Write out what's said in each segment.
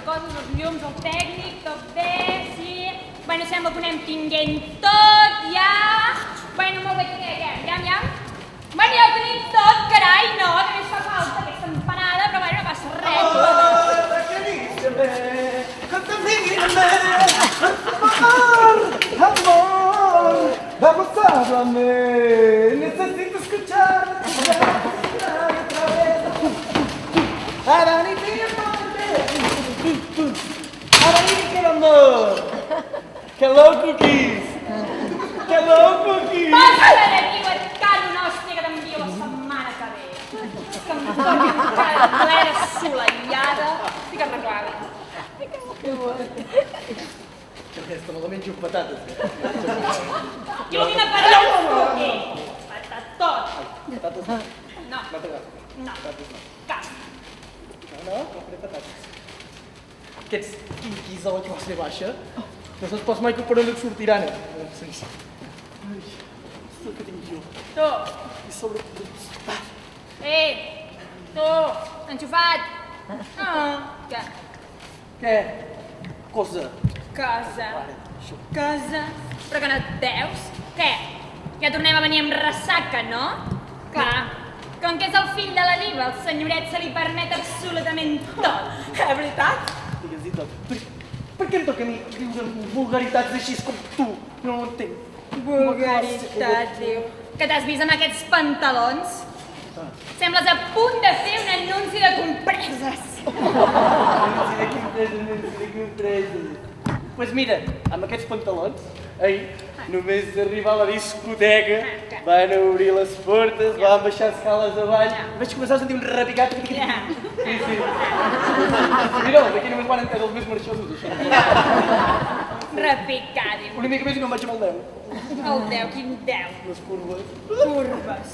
coses, els llums, el tècnic, tot bé, sí. Bueno, sembla que ho anem tinguent tot, ja. Bueno, molt bé, què? Ja? Bueno, ja ho tenim tot, carai, no? Només fa falta aquesta empanada, però bueno, no passa res. Amor, vamos, háblame, necesito escuchar otra vez. Amor. Hello, cookies. Passa d'aquí, Caro Nostra, que t'envio la setmana que ve. Que em torni encara plena assolellada. Estic arreglada. Aquesta me la menjo amb patates. I l'última paraula, tot. Patates? No. No. Cap. No, faré patates. Aquests quinquis de la classe baixa, no saps pas mai que per on et sortiran. Ai, és el que tinc jo. Tu. I sobretot... Tu, enxufat. Què? Què? Cosa. Casa. Però que no et veus? Què? Ja tornem a venir amb ressaca, no? Clar. Com que és el fill de la diva, al senyoret se li permet absolutament tot. Veritat? Digues-hi tot. Per què em toca a mi viure amb vulgaritats així com tu? No ho entenc. Vulgaritat, diu. Que t'has vist amb aquests pantalons? Sembles a punt de fer un anunci de compreses. Anunci de compreses. Pues mira, amb aquests pantalons, ahir, només d'arribar a la discoteca, van obrir les portes, van baixar escales avall, vaig començar a sentir un repicat. Sí. Mira, d'aquí només van entrar els més marxosos, això. Repicat, diu. Una mica més i no em vaig amb el 10. El 10, quin 10? Les curves. Curves.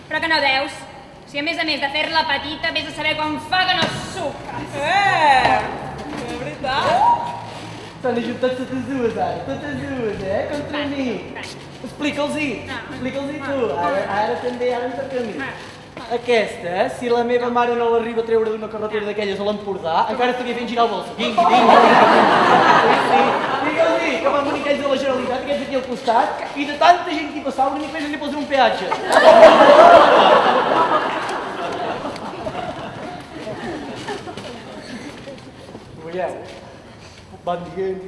Però que no veus? Si a més de fer-la petita, vés a saber quan fa que no suques. De veritat? S'han ajuntat totes dues ara, contra mi. Explica'ls-hi tu, ara també, ara em toca a mi. Aquesta, si la meva mare no l'arriba a treure d'una carretera d'aquelles a l'Empordà, encara estaria fent girar el bolso. Vingui. Digue'ls-hi que van venir aquells de la Generalitat, aquests aquí al costat, i de tanta gent que hi passava, l'únic més li posen un peatge. Ho veieu? Van dient,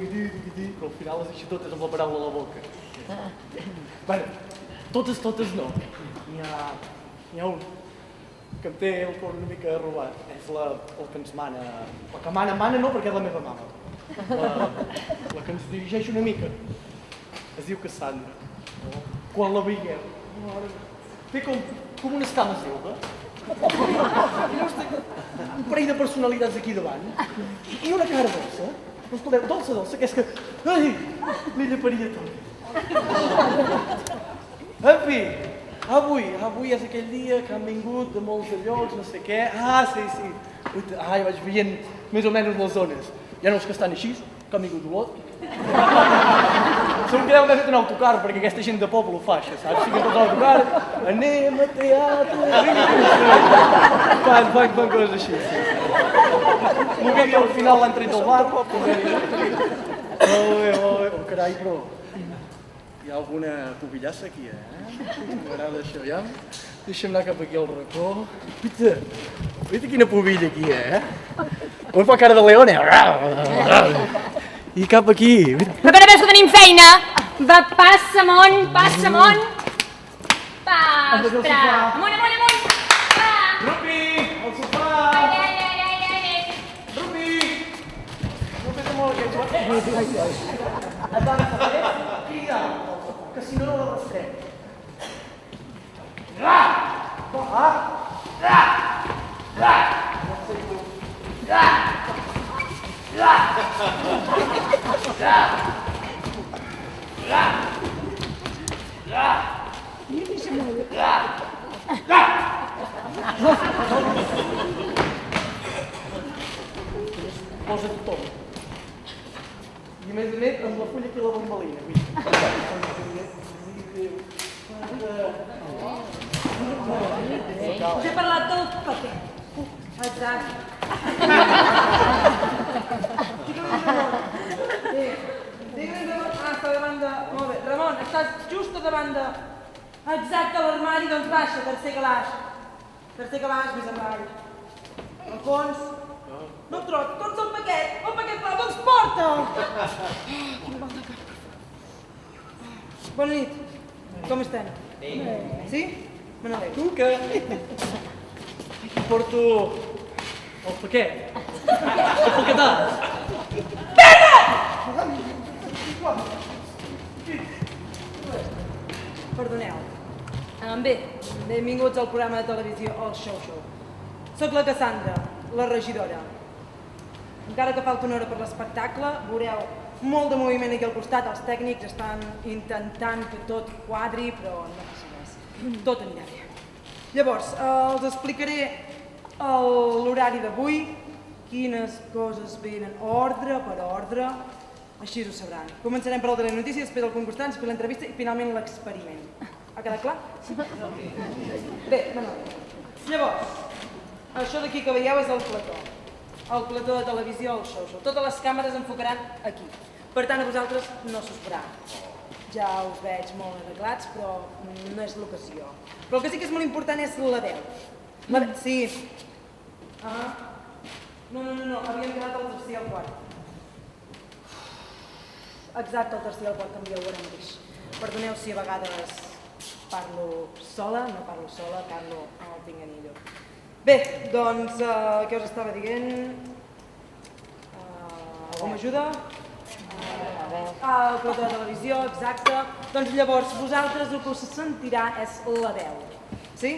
però al final les deixa totes amb la paraula a la boca. Bé, totes no. N'hi ha un que em té el cor una mica robat. És el que ens mana. La que mana no, perquè és la meva mama. La que ens dirigeix una mica. Es diu Cassandra. Quan la veieu, té com unes cames d'Elba. Un parell de personalitats aquí davant. I una cara dolça. Dolça, que és que... Ai, li lleparia tot. En fi, avui és aquell dia que han vingut de molts de llocs, no sé què. Sí. Ai, vaig veient més o menys les zones. Hi ha uns que estan així, que han vingut d'Olot. Segur que deuen haver fet un autocar, perquè aquesta gent de poble ho fa, això, saps? Fiquen tots a l'autocar, anem a teatre... Fan coses així. Un vídeo al final l'han tret del bar. Molt bé. Oh, carai, però... Hi ha alguna pupillassa aquí, M'agrada això, ja? Deixa'm anar cap aquí al racó. Uita quina pubilla aquí, On fa cara de león, I cap aquí. Però que no veus que tenim feina? Va, passa, amunt. Pastra! Amunt! Va! Rupi, al sofà! Ai! Rupi! No fes molt aquests guants. Has d'agafar aquí dalt, que si no la arrastrem. Posa tothom. I a més amb la fulla aquí a la bambalina. Us he parlat del paper. Exacte. davant de... Molt bé, Ramon, estàs just davant de... Exacte, l'armari, doncs baixa, tercer calaix. Tercer calaix, més avall. Al fons. No et trobo, tots el paquet clar, doncs porta'l! Bona nit, com estem? Sí? Me n'alegro. Tu que... Porto... el paquet. El paquetà. Perdoneu. Bé, benvinguts al programa de televisió El Show Show. Soc la Cassandra, la regidora. Encara que falta una hora per l'espectacle, veureu molt de moviment aquí al costat. Els tècnics estan intentant que tot quadri, però no passa res. Tot anirà bé. Llavors, els explicaré l'horari d'avui, quines coses venen ordre per ordre, així ho sabran. Començarem per el de les notícies, després el concursant, després l'entrevista i finalment l'experiment. Ha quedat clar? Bé, llavors, això d'aquí que veieu és el plató de televisió, el show. Totes les càmeres enfocaran aquí. Per tant, a vosaltres no s'us farà. Ja us veig molt arreglats, però no és l'ocasió. Però el que sí que és molt important és la veu. Sí. No, havíem quedat al tercer i al quart. Exacte, el tercer i el quart canvieu ara mateix. Perdoneu si a vegades parlo sola, no parlo sola, parlo amb el pinganillo. Bé, doncs, què us estava dient? Algú m'ajuda? El plató de televisió, exacte. Doncs llavors, vosaltres el que us sentirà és la veu. Sí?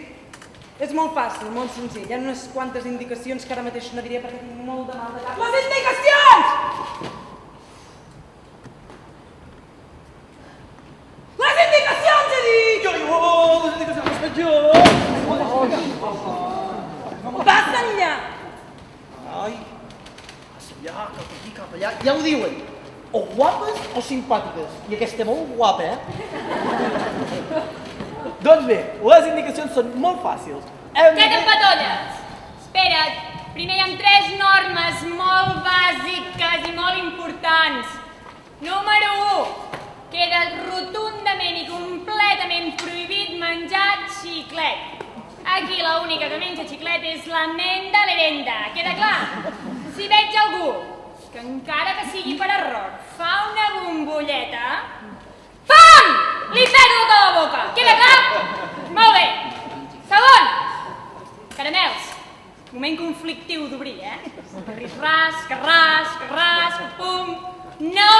És molt fàcil, molt senzill. Hi ha unes quantes indicacions que ara mateix no diré perquè tinc molt de mal de cap. Les indicacions! Les indicacions, he dit! Les indicacions les faig jo! Passa enllà! Ai, passa allà, cap aquí, cap allà. Ja ho diuen. O guapes o simpàtiques. I aquesta molt guapa, Doncs bé, les indicacions són molt fàcils. Què t'empatolles? Espera't, primer hi ha 3 normes molt bàsiques i molt importants. Número 1, queda rotundament i completament prohibit menjar xiclet. Aquí l'única que menja xiclet és la Menda Lerenda, queda clar? Si veig algú que encara que sigui per error fa una bombolleta, pam! Li pego tota la boca, queda clar? Molt bé. Segon, caramels. Moment conflictiu d'obrir, Carràs, pum. No!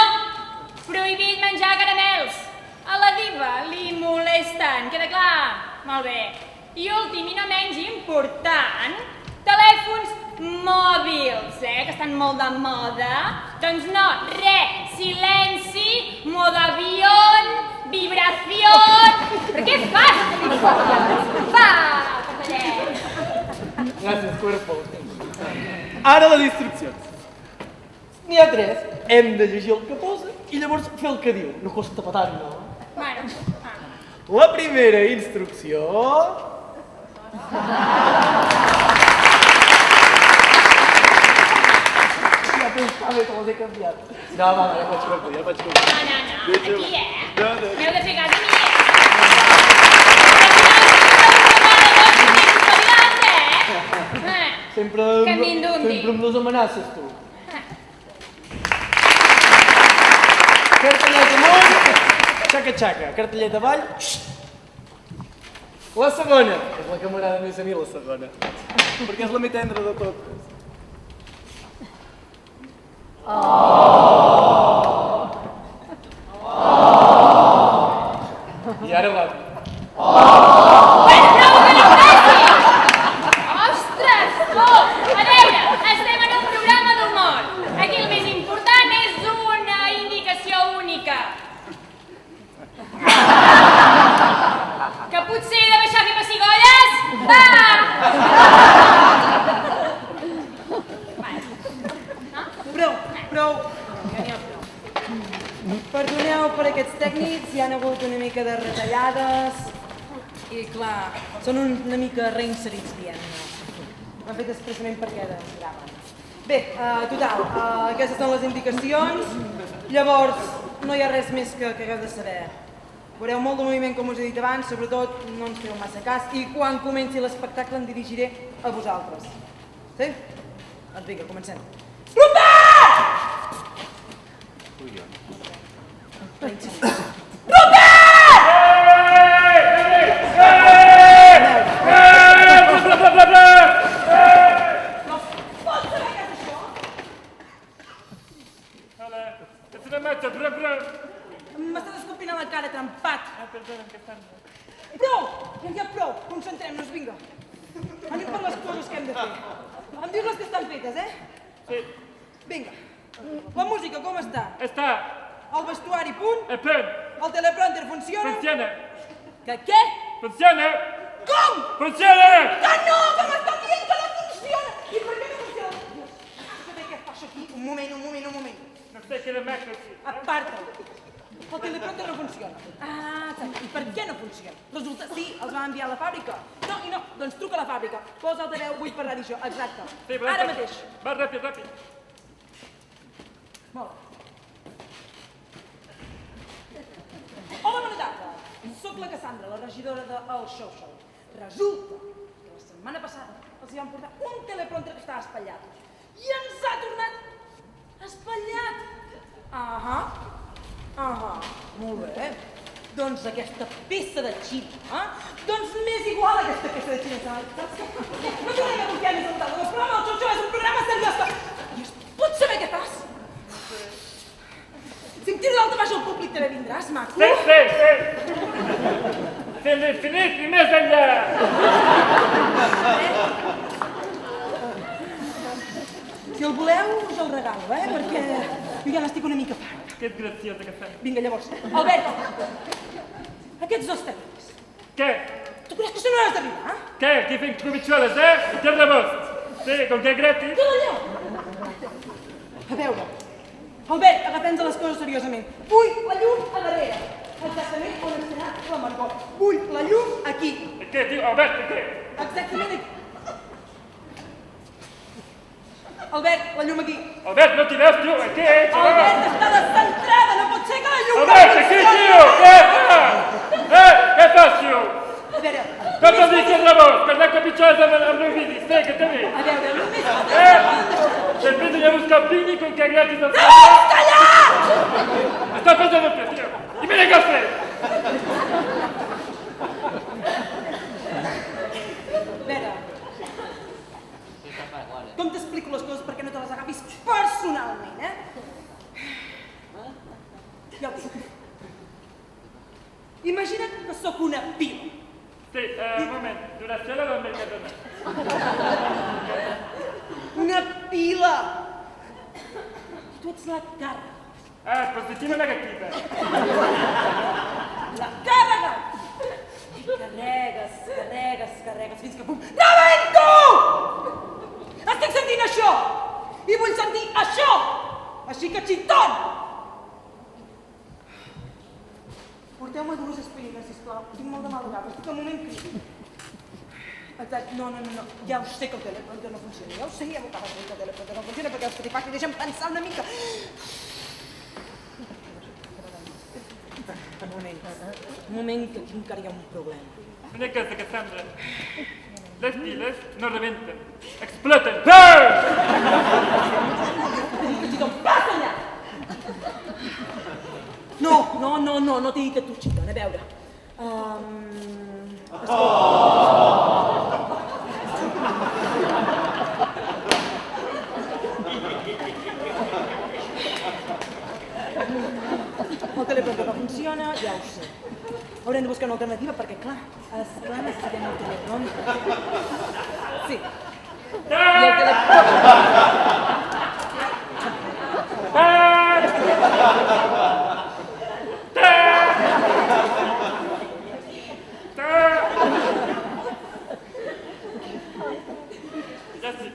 Prohibit menjar caramels. A la diva li molesten, queda clar? Molt bé. I últim i no menys important, telèfons mòbils, que estan molt de moda. Doncs no, silenci, modo avión, vibración... Però què fas? Va, castellet! Gràcies, cuerpo. Ara les instruccions. N'hi ha 3. Hem de llegir el que posa i llavors fer el que diu. No costa patant, no? Bueno, La primera instrucció... Ja pensava que les he canviat. No, va, ja faig compte. no, aquí, M'heu de fer cas a mi, Sempre amb les amenaces, tu. Cartellet amunt, xaca, cartellet avall. La segona, és la que m'agrada més a mi, la segona. Perquè és la més tendra de totes. I ara va. Ostres, a veure, estem en un programa d'humor. Aquí el més important és una indicació única. Que potser he de baixar a fer pessigolles? Va! Prou. Ja n'hi ha prou. Perdoneu per aquests tècnics, hi ha hagut una mica de retallades i, clar, són una mica reinserits, diguem-ne. Ho han fet expressament perquè desgraven. Bé, total, aquestes són les indicacions. Llavors, no hi ha res més que hagueu de saber. Veureu molt de moviment, com us he dit abans, sobretot no ens feu massa cas, i quan comenci l'espectacle em dirigiré a vosaltres. Sí? Doncs vinga, comencem. Rupert! M'estàs escopint a la cara, trempat. Prou! Ja prou! Concentrem-nos, vinga. Anem per les coses que hem de fer. Em dius les que estan fetes, Sí. Vinga. La música, com està? Està. El vestuari, punt? Punt. El teleprompter funciona? Funciona. Que què? Funciona. Com? Funciona. Que no! Que m'estan dient que no funciona! I per què no funciona? Dios, saber què passa aquí? Un moment. No sé què de macro aquí. Aparta-ho. El teleprompter no funciona. Ah, exacte. I per què no funciona? Resulta, sí, els vam enviar a la fàbrica. No, doncs truca a la fàbrica. Posa altaveu, vull parlar d'això. Exacte. Sí, Ara mateix. Va, ràpid. Molt bé. Hola, bona tarda. Soc la Cassandra, la regidora del Show. Resulta que la setmana passada els hi vam portar un teleprompter que estava espatllat. I ens ha tornat espatllat. Molt bé. Doncs aquesta peça de Xina, doncs m'és igual aquesta peça de Xina. Saps què? No tornem a confiar més en tal. El programa del Show és un programa seriós. I es pot saber què fas? Si em tiro d'alta baix al públic te vindràs, maco? Sí. Fins l'infinit i més enllà. Si el voleu, us el regalo, perquè jo ja n'estic una mica fart. Que ets graciosa que fem. Vinga, llavors. Albert, aquests dos tècnics. Què? Tu creus que són hores d'arribar, Què? Aquí fem provitxoles, I té rebost. Sí, com que és gratis. Que l'allò! A veure, Albert, agafem-nos les coses seriosament. Vull la llum a darrere. Exactament on estarà la Margot. Vull la llum aquí. Què, tio? Albert, què? Exactament aquí. Albert, la llum aquí. Albert, no t'hi veus, tio? Què ets? Albert, està descentrada, no pot ser que la llum... Albert, aquí, tio! Què fas? Què fas, tio? A veure, No t'ho dic que és rebost, per anar capitxoles amb el meu vídeo. Sí, que t'he vist. a veure, només... Després de buscar un pini com que és gratis al... Vols callar! Està pensant en fer, tio. I mira què has fet. A veure, com t'explico les coses perquè no te les agafis personalment, Ja ho dic. Imagina't que sóc una pila. Sí, un moment. Duració de la Mercadona. Una pila! Tu ets la càrrega. Positiva negativa. La càrrega! I carregues, fins que pum... Rebento! Estic sentint això! I vull sentir això! Així que xitón! Porteu-me dues aspirines, sisplau. Tinc molt de mal de cap, estic al moment crític. Exacte, no. Ja ho sé que el teleprompter no funciona. Ja ho sé, ja m'ho acabes de dir que el teleprompter no funciona perquè els patipactes deixen pensar una mica. Un moment que aquí encara hi ha un problema. Una cosa, Cassandra. Les piles no rebenten. Exploten. Burn! Xitón, passa allà! No t'he dit a tu, Xitón, a veure. El teleprompter no funciona, ja ho sé. Haurem de buscar una alternativa perquè, clar, necessitem el teleprompter. Sí. I el Ja sí.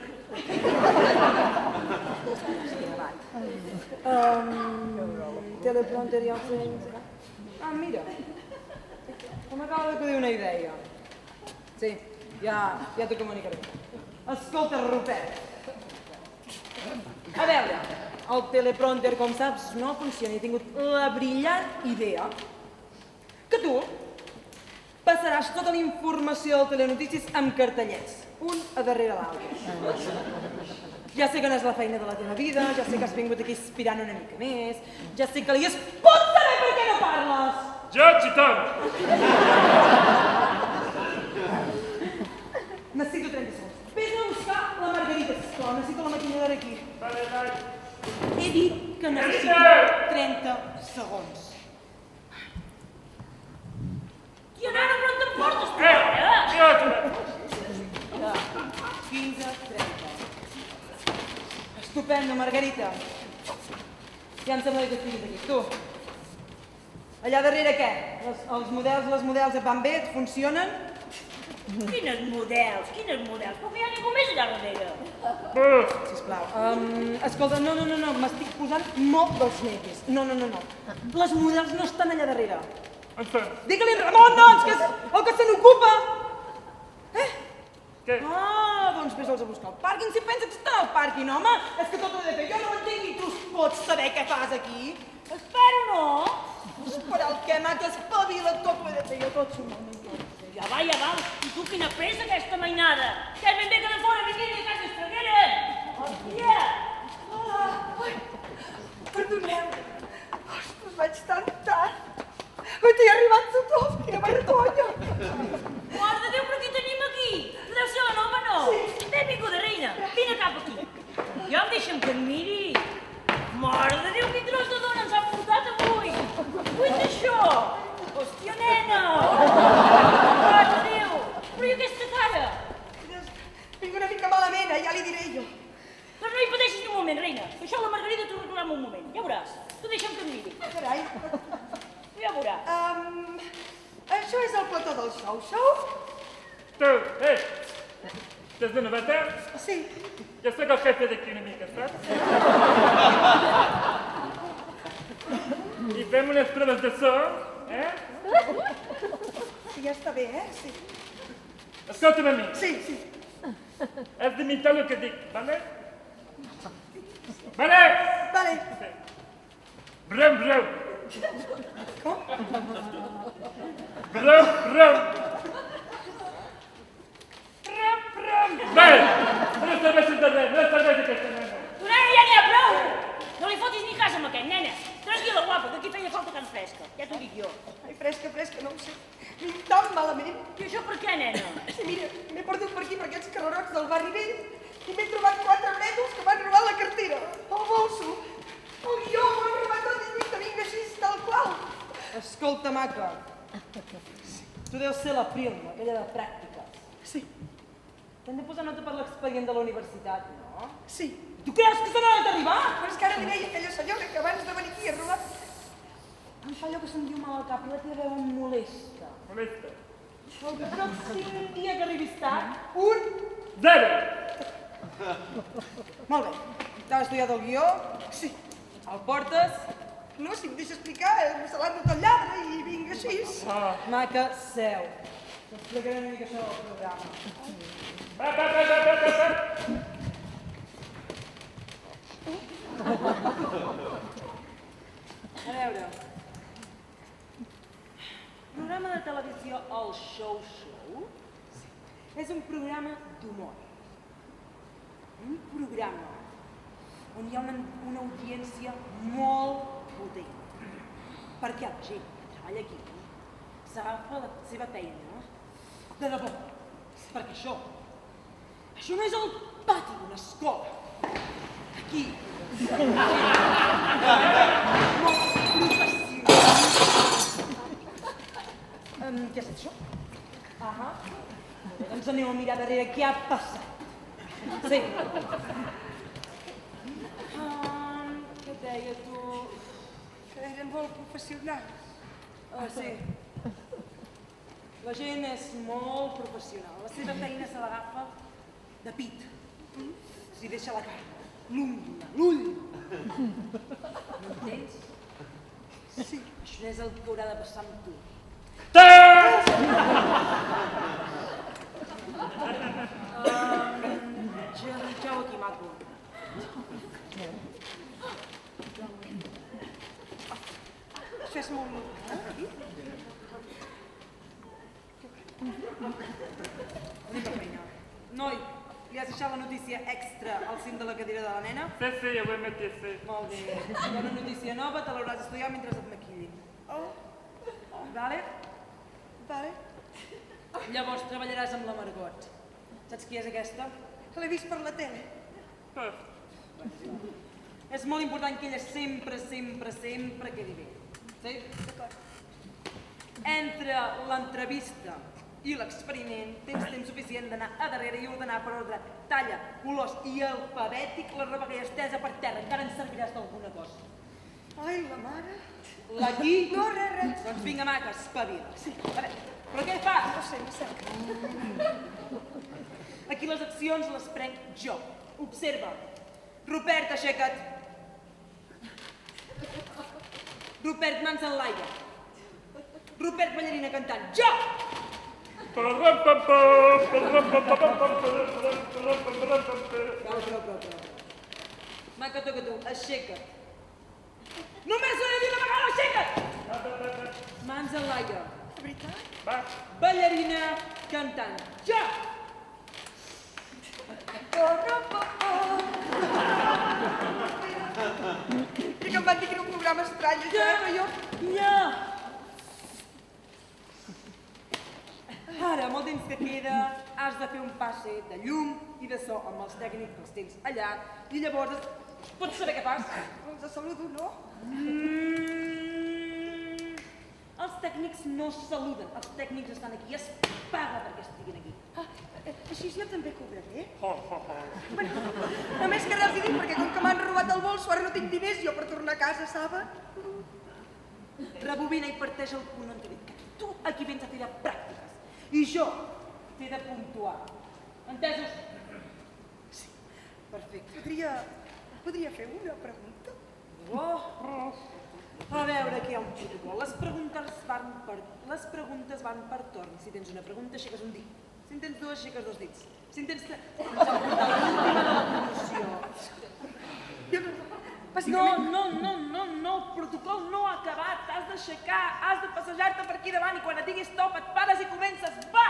Teleprompter ja ho sé. Mira. M'acaba d'acudir una idea. Sí, ja t'ho comunicaré. Escolta, Rupert. A veure, el teleprompter, com saps, no funciona. He tingut la brillant idea que tu passaràs tota la informació del Telenotícies amb cartellets, un a darrere l'altre. Ja sé que no és la feina de la teva vida, ja sé que has vingut aquí aspirant una mica més, ja sé que li es pot saber per què no parles! Jo, xitón! Necessito 30 segons. Vés a buscar la Margarita, sisplau, necessito la maquinadora aquí. Vale, vale. He dit que necessito 30 segons. Tia, nena, però on te'n portes, tu, ara? Jo, 15, 30. Estupendo, Margarita. Ja em sembla que estiguis aquí. Tu, allà darrere què? Els models, les models et van bé? Et funcionen? Quines models? Però que hi ha ningú més allà darrere. Sisplau. Escolta, no, m'estic posant molt dels nervis. No. Les models no estan allà darrere. on són? Digue-li Ramon, doncs, que és el que se n'ocupa. Què? Ah, doncs vés-los a buscar al pàrquing. Si pensa que està al pàrquing, home, és que tot ho he de fer. Jo no ho entenc i tu pots saber què fas aquí. Espero no. Esperar el què, maca, espavila, tot ho he de fer. Jo tot s'ho m'ho Ja va. I tu quina pressa, aquesta mainada. Que és ben bé que de fora vingui de casa estranguera. Hòstia. Perdoneu. Ostres, vaig tan tard. He arribat tothom, quina vergonya. Mare de Déu, però qui tenim aquí? Deu ser la nova, no? Benvinguda, reina. Vine cap aquí. Ja em deixa'm que em miri. Mare de Déu, quin tros de dona ens han portat avui. Vull això. Hòstia, nena. Mare de Déu. Però i aquesta cara? Vinc una mica malament, ja li diré jo. Doncs no hi pateixis ni un moment, reina. Això la Margarita t'ho arreglarà en un moment. Ja veuràs. Tu deixa'm que em miri. Carai. Ja veuràs. Això és el plató del show? Tu, estàs de noveta? Sí. Jo sóc el jefe d'aquí una mica, saps? I fem unes proves de so, Sí, ja està bé, Sí. Escolta'm a mi, Sí. has d'imitar el que dic, vale? Vale? Vale. Brum, brum. Com? Brum, brum. Brum, brum. Bé, no serveixes de res, no serveix aquesta nena. Tu, nena, ja n'hi ha prou! No li fotis ni cas amb aquest, nena. Tranquil·la, guapa, que aquí feia falta carn fresca. Ja t'ho dic jo. Ai, fresca, no ho sé. Vinc tan malament. I això per què, nena? Sí, mira, m'he perdut per aquí, per aquests carrerots del barri vell, i m'he trobat 4 brètols que m'han robat la cartera, el bolso, el guió, m'han robat el dibuix que vinc així, tal qual. Escolta, maca, tu deus ser la Prima, aquella de pràctiques. Sí. T'hem de posar nota per l'expedient de la universitat, no? Sí. Tu creus que se n'ha d'arribar? Però és que ara li deia aquella senyora que abans de venir aquí a robar... Em fa allò que se'm diu mal al cap i la teva veu em molesta. Molesta. El pròxim dia que arribis tard, un... 0. Molt bé. T'has estudiat el guió? Sí. El portes? No, si em deixa explicar, se l'ha notat el lladre i vinc així. Maca, seu. T'explicaré una mica això del programa. A veure. Programa de televisió El Show és un programa d'humor. Un programa on hi ha una audiència molt potent. Perquè la gent que treballa aquí s'agafa la seva feina de debò. Perquè això no és el pati d'una escola. Aquí, molt professional. Què és això? Ahà. Doncs aneu a mirar darrere què ha passat. Sí. Què et deia, tu? Que eren molt professionals. Sí. La gent és molt professional. La seva feina se l'agafa de pit. S'hi deixa la cara, l'ull. M'entens? Sí. Això és el que haurà de passar amb tu. Jau aquí, maco. Això és molt normal, aquí? Anem per feina. Noi, li has deixat la notícia extra al cim de la cadira de la nena? Sí, ja ho he metit, sí. Molt bé. Hi ha una notícia nova, te l'hauràs d'estudiar mentre et maquillin. Oh, Vale? vale. Llavors treballaràs amb la Margot. Saps qui és aquesta? L'he vist per la tele. És molt important que ella sempre quedi bé. Sí? D'acord. Entre l'entrevista i l'experiment tens temps suficient d'anar a darrere i ordenar per ordre talla, colors i alfabètic la roba que hi ha estesa per terra. Encara ens serviràs d'alguna cosa. Ai, la mare. L'aquí? No, res. Doncs vinga, maca, espavila. Sí. A veure, però què fas? No sé. Aquí les accions les prenc jo. Observa. Rupert, aixeca't. Rupert, mans en l'aire. Rupert, ballarina cantant. Jo! Prou. Maca, toca tu. Aixeca't. Només ho he de dir una vegada, aixeca't! Mans en l'aire. De veritat? Ballarina cantant. Jo! I que em van dir que era un programa estrany, això, però jo... Ja! Ara, amb el temps que queda, has de fer un passe de llum i de so amb els tècnics que els tens allà i llavors pots saber què fas? Els saludo, no? Els tècnics no saluden, els tècnics estan aquí i es paga perquè estiguin aquí. Així jo també cobraré. Bueno, només que res hi dic, perquè com que m'han robat el bolso, ara no tinc diners jo per tornar a casa, saben? Rebobina i parteix el punt on t'he dit que tu aquí vens a fer de pràctiques i jo t'he de puntuar. Entesos? Sí. Perfecte. Podria fer una pregunta? Oh. A veure, aquí hi ha un protocol. Les preguntes van per torn. Si tens una pregunta, aixeques un dit. Si en tens dues, aixeques dos dits. Si en tens tres, ens ha portat l'última de la promoció. No, el protocol no ha acabat. Has d'aixecar, has de passejar-te per aquí davant i quan et diguis stop et pares i comences. Va!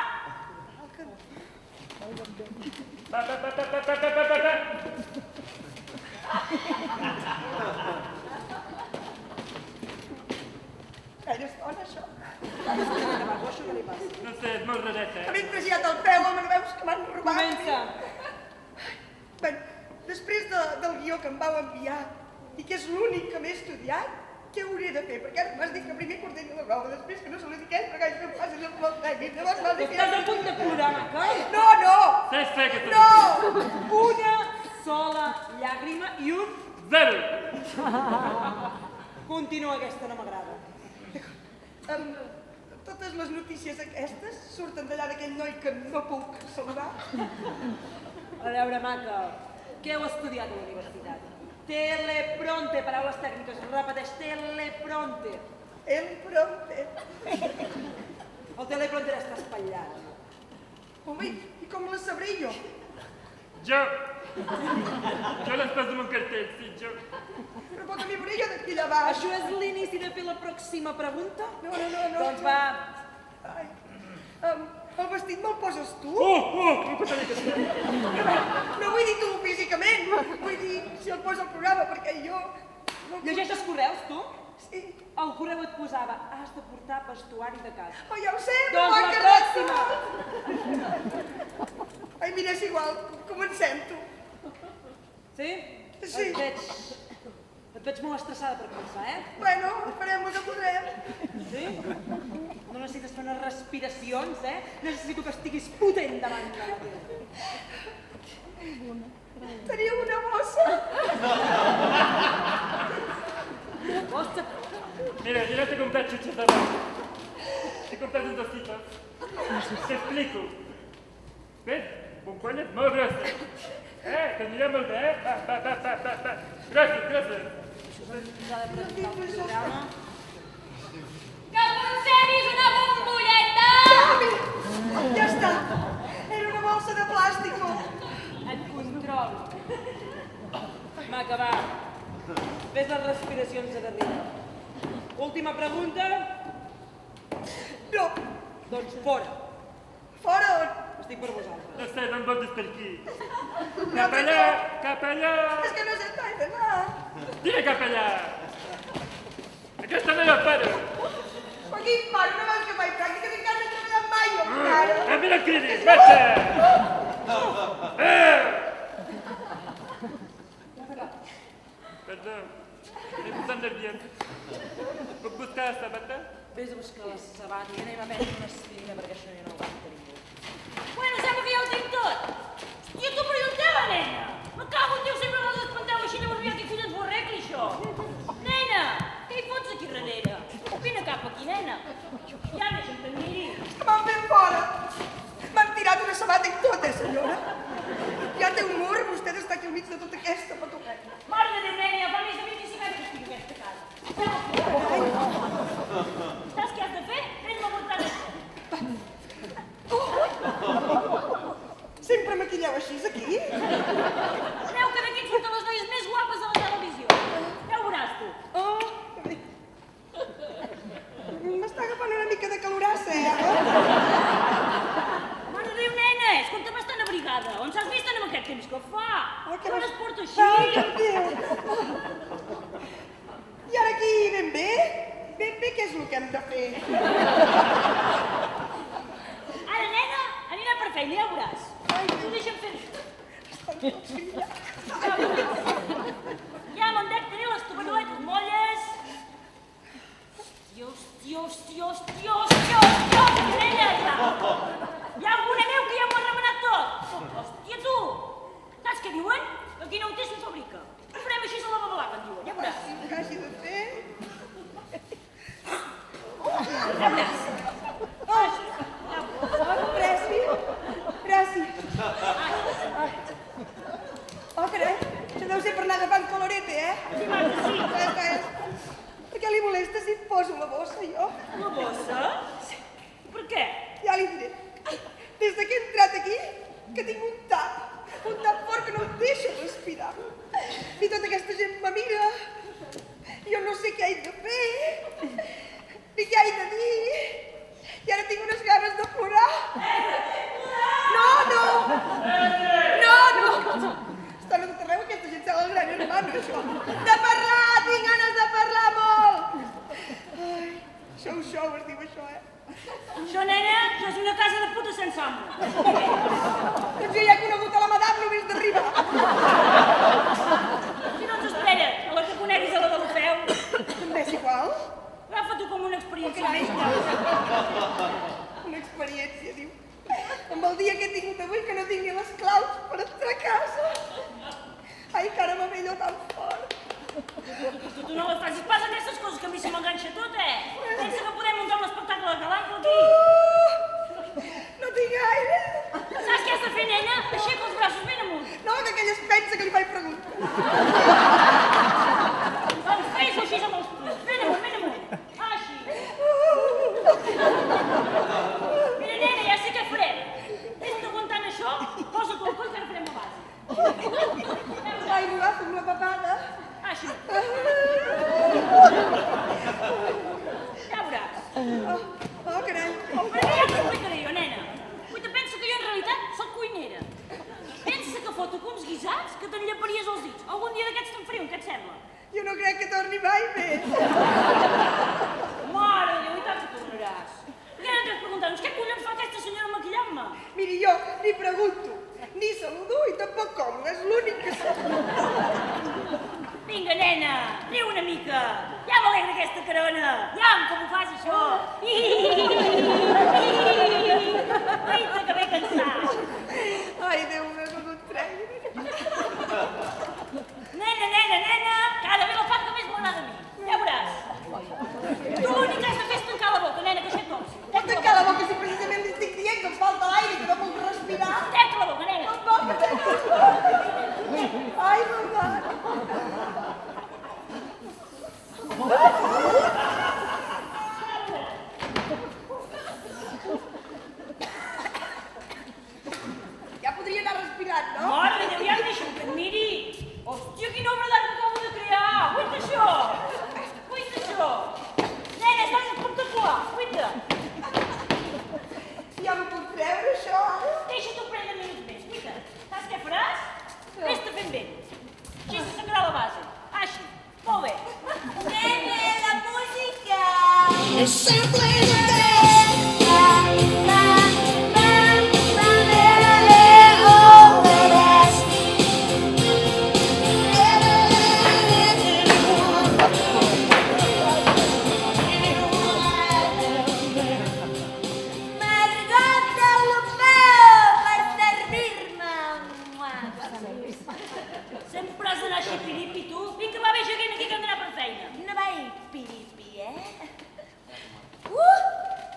Gaire estona, això. No sé, és molt raret, M'he entrajat el peu, home, no veus que m'han robat? Comença. Bé, després del guió que em vau enviar i que és l'únic que m'he estudiat, què hauré de fer? Perquè ara m'has dit que primer coordini la prova, després que no se l'he dit, però que no passes el plot tècnic, llavors m'has dit que... Estàs a punt de plorar, Maca? No! Sé que tu... No! Una sola llàgrima i un... 0! Continua, aquesta no m'agrada. Totes les notícies aquestes surten d'allà d'aquell noi que no puc saludar. A veure, Maca, què heu estudiat a la universitat? Telepronte, paraules tècniques, repeteix, telepronte. El pronte. El teleprompter està espatllat. Home, i com la sabré jo? Jo les poso en un cartell, sí, jo. Però pot m'hi veuré jo d'aquí allà baix. Això és l'inici de fer la pròxima pregunta? No. Doncs va. Ai, el vestit me'l poses tu? No pot tenir que ser. No vull dir tu físicament, vull dir si el posa al programa, perquè jo... Llegeixes correus, tu? Sí. El correu et posava, has de portar vestuari de casa. Oh, ja ho sé, però Doncs m'ho ha la encarregat pròxima. Ai, mira, és igual, comencem, tu. Sí? Sí. Et veig molt estressada per començar, eh? Bueno, farem el que podrem. Sí? No necessites fer unes respiracions, eh? Necessito que estiguis potent davant de la teva. Teniu una bossa? Bossa? Mira, yo no te compré chuches de abajo. Te compré unos dositos. Te explico. ¿Ves? Bon coño, molt grosses. Que anirà molt bé, eh? Va. Grosses. S'ha de presentar el programa. Que aconseguis una bombolleta! Ja està. Era una bossa de plàstic. Et controlo. respiracions de darrere. Última pregunta. No, Doncs fora. fora on? Estic per vosaltres. No sé, no em votis per aquí. Cap allà, cap allà. És que no sé on he d'anar. Tira cap allà. Aquesta no la para. Però quin pare, no veus que faig pràctica? Que encara no he treballat mai, jo, encara. A mi no em cridis, marxa. Perdó, m'he posat nerviós. Puc buscar la sabata? Vés a buscar la sabata i anem a prendre una aspirina perquè això ja no ho aguanta ningú. Bueno, sembla que ja ho tinc tot. Hòstia, tu per on te la nena? Me cago en Déu, sempre l'has d'espantar així, no m'arriba que collons m'ho arregli, això. Nena, què hi fots aquí darrere? Vine cap aquí, nena. Ja deixa'm que em miri. Que m'han fet fora. M'han tirat una sabata i tot, senyora. Ja té un mur, vostè d'estar aquí al mig de tota aquesta patopeta. Mare de Déu, nena, fa més de 25 anys que estic a aquesta casa. Saps què has de fer? Tens-me a portar això. Sempre maquilleu així, aquí? Creu que d'aquí et surten les noies més guapes de la televisió. Ja ho veuràs, tu. Oh, que bé. M'està agafant una mica de calorassa, Mare de Déu, nena, és com te vas tan abrigada. On s'has vist en aquest temps que fa? Oh, Que no es porta així. Ai, que Déu. I ara aquí, ben bé? Ben bé, què és el que hem de fer? Ara, nena, anirem per feina, ja ho veuràs. Tu deixa'm fer això. Ja me'n dec tenir les tovalloletes molles. Hòstia, nena, ja. Hi ha alguna neu que ja m'ho ha remenat tot. Hòstia, tu. Saps què diuen? Que aquí no ho té s'ho fabrica. Ho farem així a la babalada, em diuen, ja veuràs. Què hagi de fer? Ja veuràs. Gràcies. Oh, carai, això deu ser per anar agafant colorete, Sí, Marta, sí. Per què li molesta si em poso la bossa, jo? La bossa? Per què? Ja li diré. Des que he entrat aquí, que tinc un tap fort que no em deixa respirar. I tota aquesta gent me mira. Jo no sé què he de fer, ni què he de dir. I ara tinc unes ganes de plorar. No! Estan a tot arreu, aquesta gent sembla el gran hermano, això. De parlar! Tinc ganes de parlar molt! Ai, xou, es diu això, Això, nena, això és una casa de puta sense amo. Doncs jo ja he conegut a la madame només d'arribar. Si no ens espera, a la que coneguis a la de l'Ofeu. També és igual. Agafa-t'ho com una experiència. Una experiència, diu. Amb el dia que he tingut avui, que no tinc ni les claus per entrar a casa. Ai, que ara m'ha allò tan fort. Tu no les facis pas aquestes coses, que a mi se m'enganxa tot, Pensa que podem muntar un espectacle de galanco aquí. No tinc gaire. Saps què has de fer, nena? Aixeca els braços ben amunt. No, que aquell es pensa que li faig preguntes. Doncs fes-ho així amb els punys. Ben amunt. Així. Mira, nena, ja sé què farem. Vés-te aguantant això, posa-t'ho al coll que ara farem la base. Ai, m'agafa amb la papada. Així. Ja veuràs. Oh, carai. Però ja t'ho explicaré jo, nena. Vull pensa que jo en realitat soc cuinera. Pensa que foto uns guisats que te'n lleparies els dits. Algun dia d'aquests te'n faré un, què et sembla? Jo no crec que torni mai més. Mare de Déu, i tant que tornaràs. I ara t'has preguntat, què collons fa aquesta senyora maquillant-me? Miri, jo ni pregunto, ni saludo i tampoc cobro. És l'únic que sé. Vinga, nena, riu una mica. Ja m'alegra aquesta carona. Ja, com ho fas, això. Ai, que ben cansat. Ai, Déu meu, no et tregui. Nena, cada vegada la part que més m'agrada a mi. Ja veuràs. Tu l'únic que has de fer és tancar la boca, nena, que això et tocs. Pot tancar la boca si precisament li estic dient que em falta l'aire i que no puc respirar. Tanca la boca, nena. Ai, mamà.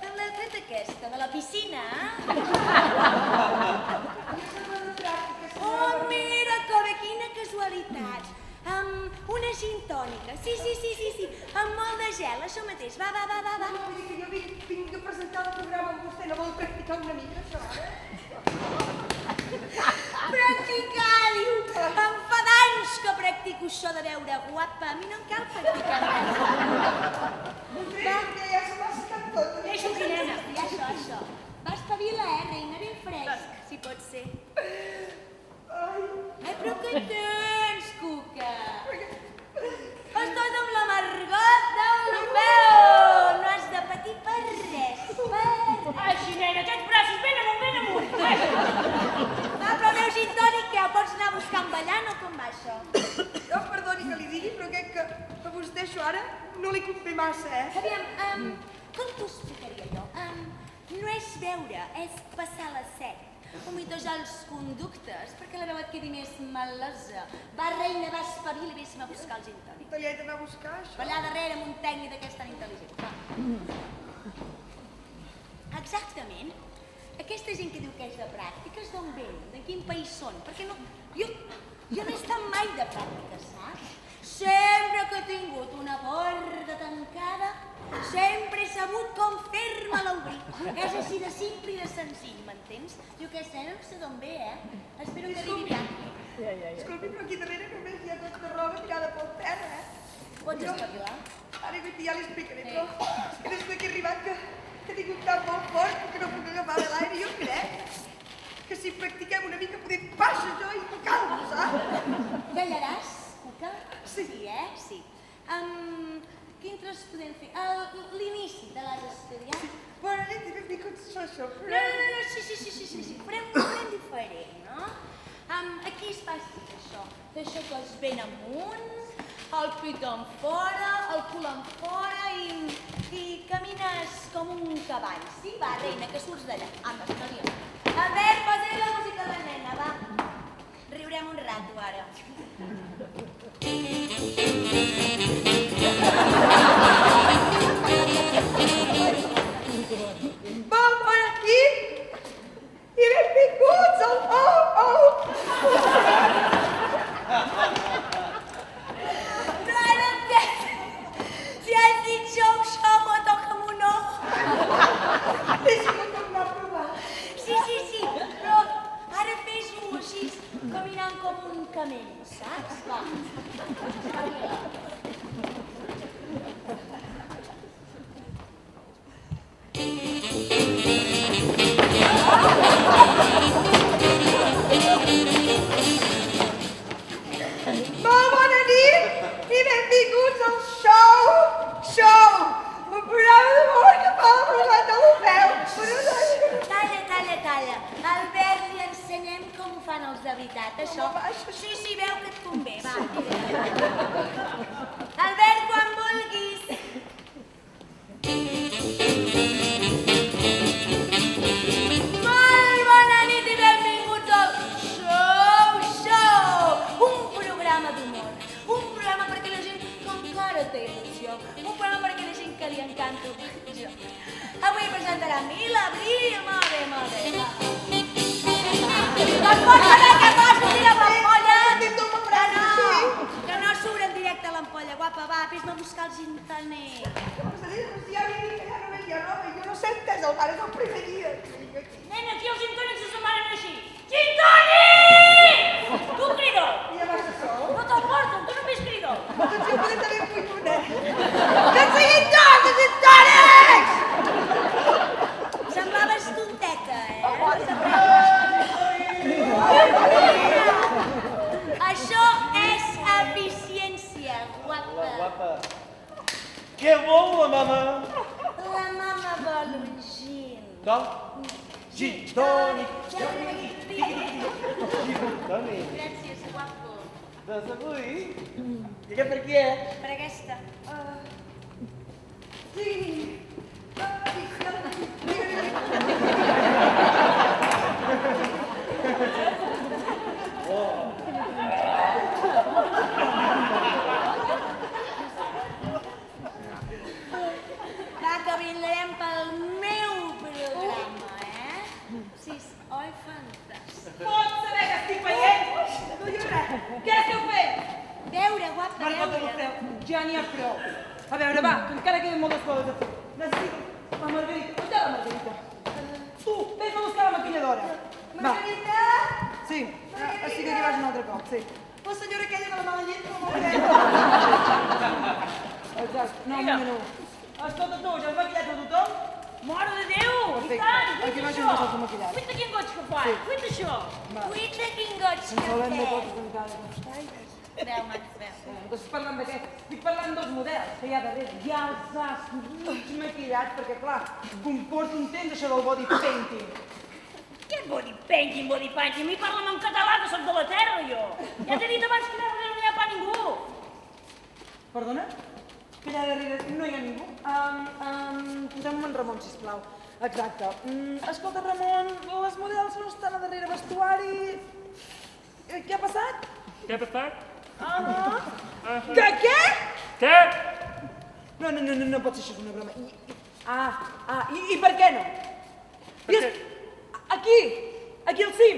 D'on l'heu tret aquesta? De la piscina? Oh, mira, que bé, quina casualitat. Una gin tònica. Sí, amb molt de gel, això mateix. Va. Vull dir que jo vinc a presentar el programa amb vostè, no vol practicar una mica, això, Practicar, diu. Em fa d'anys que practico això de veure guapa. A mi no em cal practicar res. Va, que ja se m'ha secat tot. Deixo-t'hi, nena. I això. Va espavila, reina, ben fresc, si pot ser. Ai, però què tens, Cuca? Estàs amb la Margot d'Europeu. No has de patir per res, Així, nena, aquests braços, ben amunt. Va, però meu gin tònic, què? El pots anar buscant ballant o com va això? No, perdoni que li digui, però crec que a vostè això ara no li convé massa, Aviam, com t'ho explicaria jo? No és veure, és passar la set. Humitejar els conductes perquè la veu et quedi més malosa. Va, reina, va espavila i vés-me a buscar el gin tònic. Te li haig d'anar a buscar, això? Va allà darrere amb un tècnic d'aquest tan intel·ligent. Va. Exactament. Aquesta gent que diu que és de pràctiques, d'on venen? De quin país són? Perquè no... Jo no he estat mai de pràctiques, saps? Sempre que he tingut una porta tancada, sempre he sabut com fer-me-la obrir. És així de simple i de senzill, m'entens? Jo aquesta no sé d'on ve, Espero que arribi pràctic. Disculpi, però aquí darrere només hi ha tota roba tirada pel terra, Pots espavilar? Ara ja li explicaré, però és que des que he arribat que he tingut tan molt fort que no puc agafar de l'aire. Jo crec que si practiquem una mica podem baixar jo i calmo, saps? Ballaràs, Cuca? Sí. Sí. Quin tros podem fer? L'inici de l'has estudiat? Bona nit i benvinguts a això. No, sí. Farem diferent, no? Aquí es fa així, això. T'aixeques ben amunt, el pit en fora, el cul en fora i camines com un cavall. Sí? Va, reina, que surts d'allà. Apa, Antonio. Albert, posa-li la música a la nena, va. Riurem un rato, ara. Bon equip i benvinguts al No, què? Si has dit xou, me toca amb un ou. Deixa'm tornar a provar. Sí, però ara fes-ho així, caminant com un camell, saps? Va. Molt bona nit i benvinguts al Show, un programa d'humor que fa el Roland Europeu. Talla. Albert, li ensenyem com ho fan els de veritat, això. Sí, veu que et convé, va. Albert, quan vulguis. Molt bona nit i benvinguts al Show, un programa d'humor, un programa perquè la gent que encara té il·lusió, un programa perquè la gent que li encanta jo. Avui presentarà l'Abril, molt bé. L'ampolla, que poso, tira l'ampolla! Que no surt en directe l'ampolla, guapa, va, vés-me a buscar el gin tònic. Ja li dic que ja només hi ha roba i jo no sé entès el bar, és el primer dia. Nena, aquí els gin tònics se semblaran així. Gin tònic! Tu crido! I ja vas a sol? No te'l porten, tu només crido. Doncs jo podem també vull una. Que en siguin tots, els històrics! Semblaves tonteca, Això és eficiència, guapa. Què vol la mama? La mama vol un gin. Com? Gin tònic. Gràcies, guapo. Des d'avui? I què per què? Per aquesta. Sí. ja n'hi ha prou. A veure, va, que encara queden moltes coses a fer. Necessito la Margarita. On està la Margarita? Tu, vés a buscar la maquilladora. Margarita! Sí, així que aquí vas un altre cop, sí. La senyora aquella de la mala llet no m'ho Exacte, no, un minut. Escolta tu, ja has maquillat a tothom? Mare de Déu! Perfecte. I tant! Aquí Cuita vagi això! amb els maquillats. Cuita quin goig que fa! Cuita això! Cuita quin goig Ens que haurem de té. tots encara. Veu, Max, veu. Doncs parlant d'aquest, estic parlant dels models que hi ha darrere. Ja els has mig maquillat perquè, clar, comporta un temps això del body painting. Què body painting, body painting? A mi parla'm en català, que soc de la terra, jo! Ja t'he dit abans que allà darrere no hi ha pa ningú! Perdona? Que allà darrere no hi ha ningú? Posem-me en Ramon, sisplau. Exacte. Escolta, Ramon, les models no estan a darrere vestuari. Què ha passat? Què ha passat? Que què? Què? No pot ser això, és una broma. I per què no? Per què? Aquí al cim.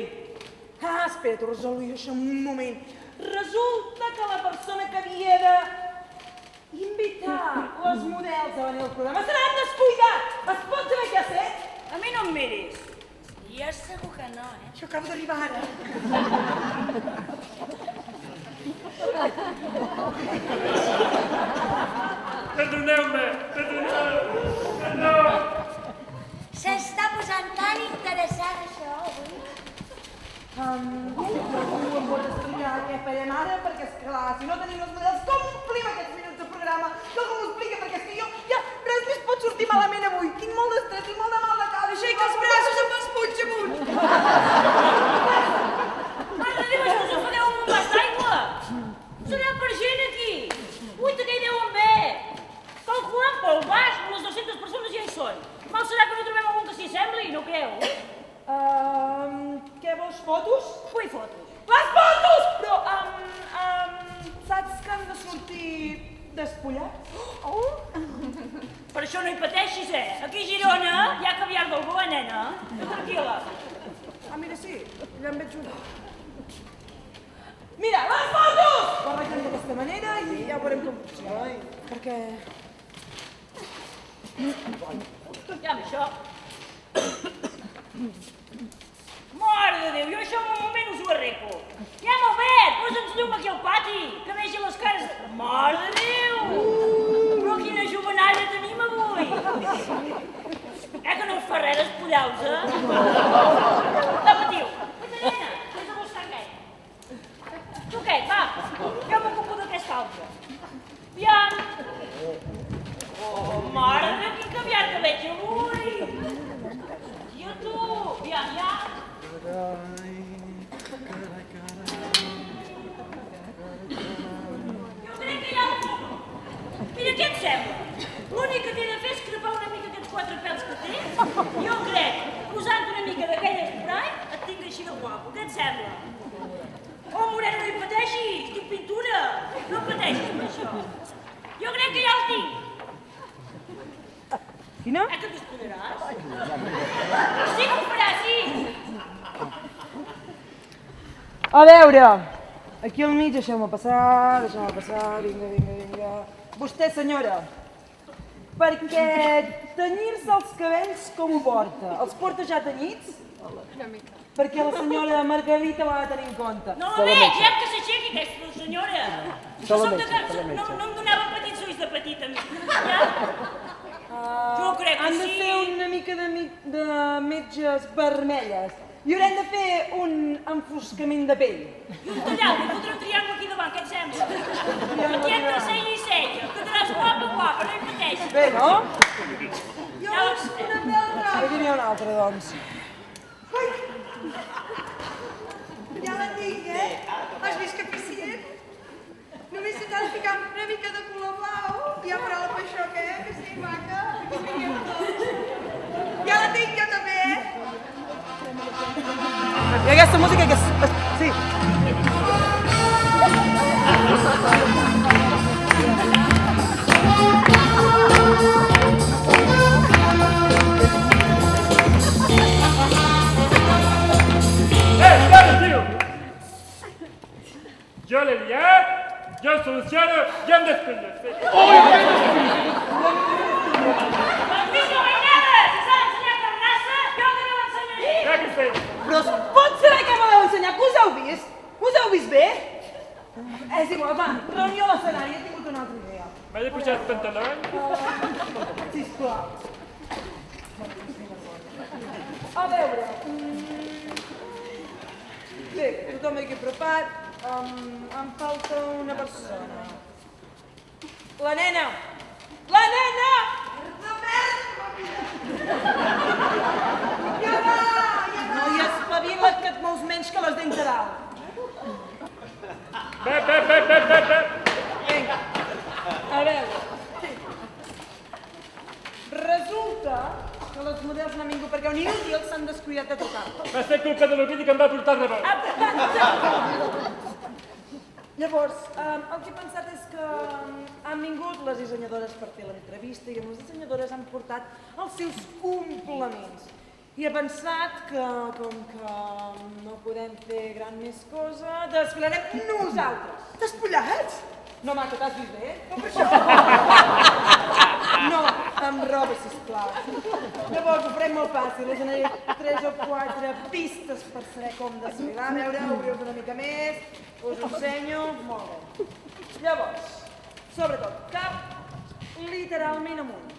Espera, t'ho resolo jo això en un moment. Resulta que la persona que havia de invitar les models a venir al programa se n'han descuidat. Es pot saber què ha fet? A mi no em miris! Jo segur que no, eh? Això acaba d'arribar ara. Perdoneu-me! No! S'està posant tan interessant això, avui. Tu em pots explicar què farem ara? Perquè, esclar, si no tenim els models, com omplim aquests minuts de programa? Que algú m'ho explica, perquè és que jo ja res més pot sortir malament avui. Tinc molt d'estrès, tinc molt de mal de cap. Aixeca els braços amb els punys amunt. Mare de Déu, és que us ofegueu amb un vas d'aigua! Serà per gent aquí! Ui, que hi deuen bé! Calculant pel vas, unes 200 persones ja hi són. Mal serà que no trobem algun que s'hi sembli, no creu? Què vols, fotos? Vull fotos. Les fotos! Però, saps que han de sortir despullats? Per això no hi pateixis, eh? Aquí a Girona hi ha caviar del bo, nena. Tranquil·la. Mira, sí, ja en veig una. Mira, les fotos! Barregem d'aquesta manera i ja veurem com funciona. Perquè... Ja amb això. Mare de Déu, jo això en un moment us ho arreglo. Ja m'ho vet, posa'ns llum aquí al pati, que vegi les cares. Mare de Déu! Però quina jovenalla tenim avui! Que no us fa res despullar-vos, eh? No patiu. Nena, des de buscar aquest. Tu aquest, va, jo m'ocupo d'aquesta altra. Aviam. Oh, mare de Déu, quin caviar que veig avui! I a tu, aviam, ja. Jo crec que hi ha algú. Mira, què et sembla? L'únic que té de fer és crepar una mica aquests 4 pèls que té. Jo crec, posant una mica d'aquell spray, et tinc així de guapo. Què et sembla? Oh, morena, no hi pateixis, tinc pintura. No pateixis per això. Jo crec que ja el tinc. Quina? Que et despullaràs? Sí que ho faràs, sí. A veure, aquí al mig, deixeu-me passar, vinga. Vostè, senyora, perquè tenyir-se els cabells com ho porta? Els porta ja tenyits? Perquè la senyora Margarita ho ha de tenir en compte. No la veig, ja que s'aixequi aquesta senyora. Jo soc de casa, no em donava petits ulls de petit a mi. Ja? Jo crec que Han de sí. fer una mica de metges vermelles. I haurem de fer un enfoscament de pell. I un tallat, li fotré un triangle aquí davant, què et sembla? Aquí entre cella i cella. Quedaràs guapa, no hi pateixis. Bé, no? Jo vull una pèl roja. Aquí n'hi ha una altra, doncs. Ja la tinc, eh? Has vist que eficient? Només se t'ha de ficar una mica de color blau i ja farà la peixoca, eh? Que sí, maca. Aquí veiem tots. Ja la tinc jo també, eh? I aquesta música que és... Sí. Tio! Jo l'he liat Jo soluciono i em despulles. Permiso, mainada! Si s'ha d'ensenyar carnassa, jo que no l'ensenyaré! Ja que sé. Però es pot saber què voleu ensenyar? Que us heu vist? Us heu vist bé? És igual, va, reunió a l'escenari, he tingut una altra idea. M'he de pujar els pantalons? Sisplau. A veure... Bé, tothom aquí preparat. Em falta una persona. La nena! La nena! No hi espavila que et mous menys que les dents de dalt. Bé. Vinga, a veure. Resulta que les models no han vingut perquè un inútil s'han descuidat de tocar. Va ser culpa de l'Ovidi que em va portar de rebot. Llavors, el que he pensat és que han vingut les dissenyadores per fer l'entrevista i les dissenyadores han portat els seus complements. I he pensat que, com que no podem fer gran més cosa, desfilarem nosaltres. Despullats? No, Marta, t'has vist bé? Com per això? No, amb roba, sisplau. Llavors ho farem molt fàcil, us donaré 3 o 4 pistes per saber com desfilar. A veure, obriu-vos una mica més, us ho ensenyo. Molt bé. Llavors, sobretot, cap literalment amunt,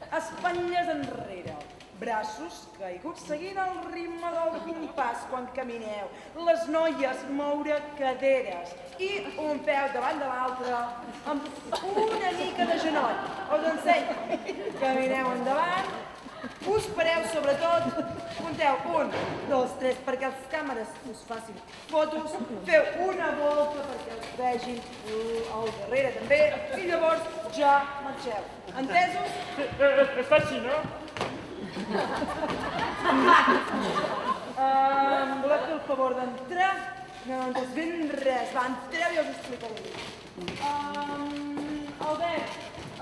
espatlles enrere, braços caiguts seguint el ritme del compàs quan camineu, les noies moure caderes i un peu davant de l'altre amb una mica de genoll. Us ensenyo. Camineu endavant, us pareu sobretot, compteu 1, 2, 3 perquè les càmeres us facin fotos, feu una volta perquè us vegin al darrere també i llavors ja marxeu. Entesos? Es fa així, no? Voleu fer el favor d'entrar? No ens ben res, va, entreu i us explicaré. Albert,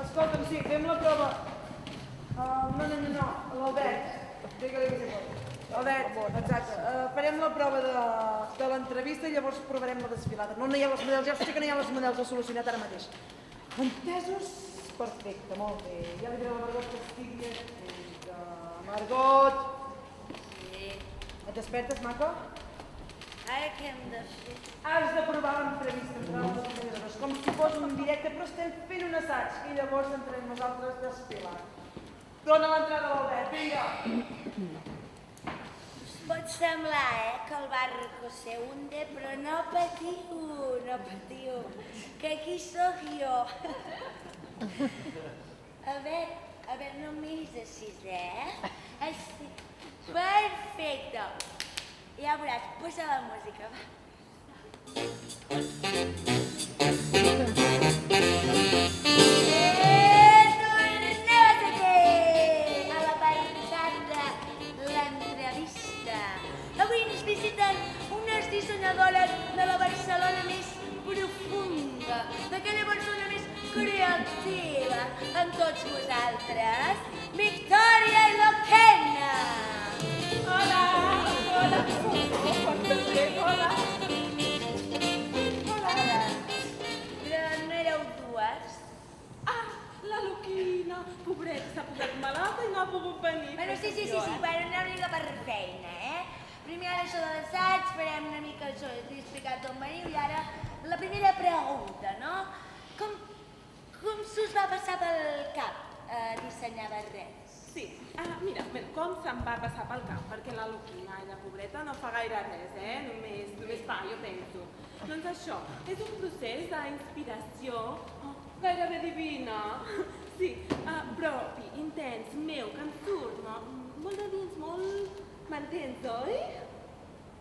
escolta'm, sí, fem la prova. No, l'Albert, digue-li que sí pot. Albert, exacte, farem la prova de l'entrevista i llavors provarem la desfilada. No hi ha les models, ja sé que no hi ha les models, ho he solucionat ara mateix. Entesos? Perfecte, molt bé. Ja li diré a la Margot que estigui atenta. Margot! Sí. Et despertes, maco? Ara què hem de fer? Has de provar l'entrevista entre les dissenyadores, com si fos un directe, però estem fent un assaig i llavors entrem nosaltres desfilant. Dóna l'entrada a l'Albert, vinga! Us pot semblar, que el barco se hunde, però no patiu, que aquí sóc jo. A veure, no em miris així, Així. Perfecte. Ja veuràs, posa la música, va. A l'apartat de l'entrevista. Avui ens visiten unes dissenyadores de la Barcelona més profunda, d'aquella Barcelona més creativa, amb tots vosaltres, Victòria i Loquena. Hola! Hola! Hola! Hola. Però no éreu dues? Ah, la Luquina, pobreta, s'ha posat malata i no ha pogut venir. Bueno, sí, bueno, anem una mica per feina, Primer ara això de l'assaig, farem una mica això, t'he explicat d'on veniu, i ara la primera pregunta, no? Com s'us va passar pel cap dissenyar barrets? Sí, mira, com se'm va passar pel cap, perquè la Luquina, la pobreta, no fa gaire res, només fa, jo penso. Doncs això, és un procés d'inspiració gairebé divina, sí, propi, intens, meu, que em surt, no? Molt de dins, molt... M'entens, oi?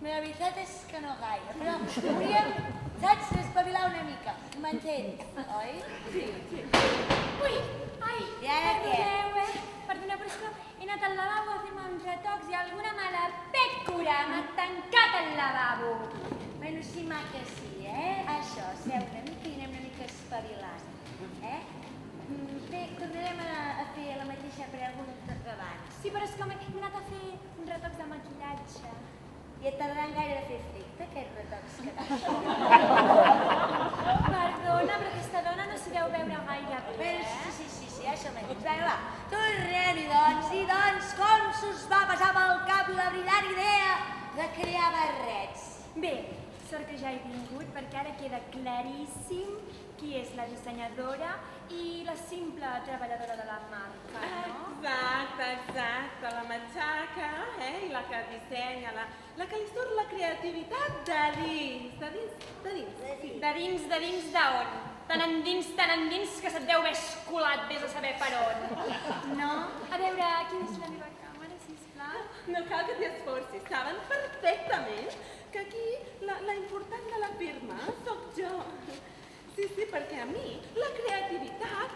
La veritat és que no gaire, però hauríem, saps, espavilar una mica, m'entens, oi? Sí. Ui! Ai! I ara què? Perdoneu, però és que he anat al lavabo a fer-me uns retocs i alguna mala pècora m'ha tancat el lavabo. Bueno, sí, maca, sí, Això, seu una mica i anem una mica espavilant, Bé, tornarem a fer la mateixa pregunta que abans. Sí, però és que m'he anat a fer uns retocs de maquillatge. I et tardaran gaire a fer efecte, aquests retocs que t'has Perdó, Perdona, però aquesta dona no s'hi deu veure gaire bé. Sí, això mateix. Vinga, va, tornem-hi, doncs, com s'us va passar pel cap la brillant idea de crear barrets? Bé, sort que ja he vingut perquè ara queda claríssim qui és la dissenyadora i la simple treballadora de la marca, no? Exacte, la matxaca, i la que dissenya, la que li surt la creativitat de dins. De dins d'on? Tan endins que se't deu haver escolat vés a saber per on. No? A veure, quina és la meva càmera, sisplau? No cal que t'hi esforcis, saben perfectament que aquí la important de la firma sóc jo. Sí, perquè a mi la creativitat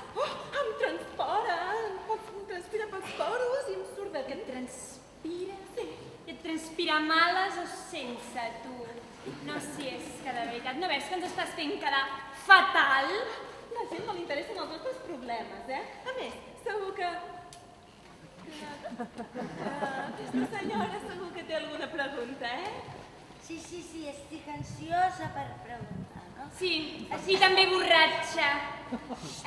em transpira pels poros i em surt de... Que et transpira? Sí. I et transpira males o sense, tu? No, si és que de veritat, no veus que ens estàs fent quedar fatal? La gent no li interessen els nostres problemes, A més, segur que... Aquesta senyora segur que té alguna pregunta, Sí, estic ansiosa per preguntar, no? Sí, i també borratxa.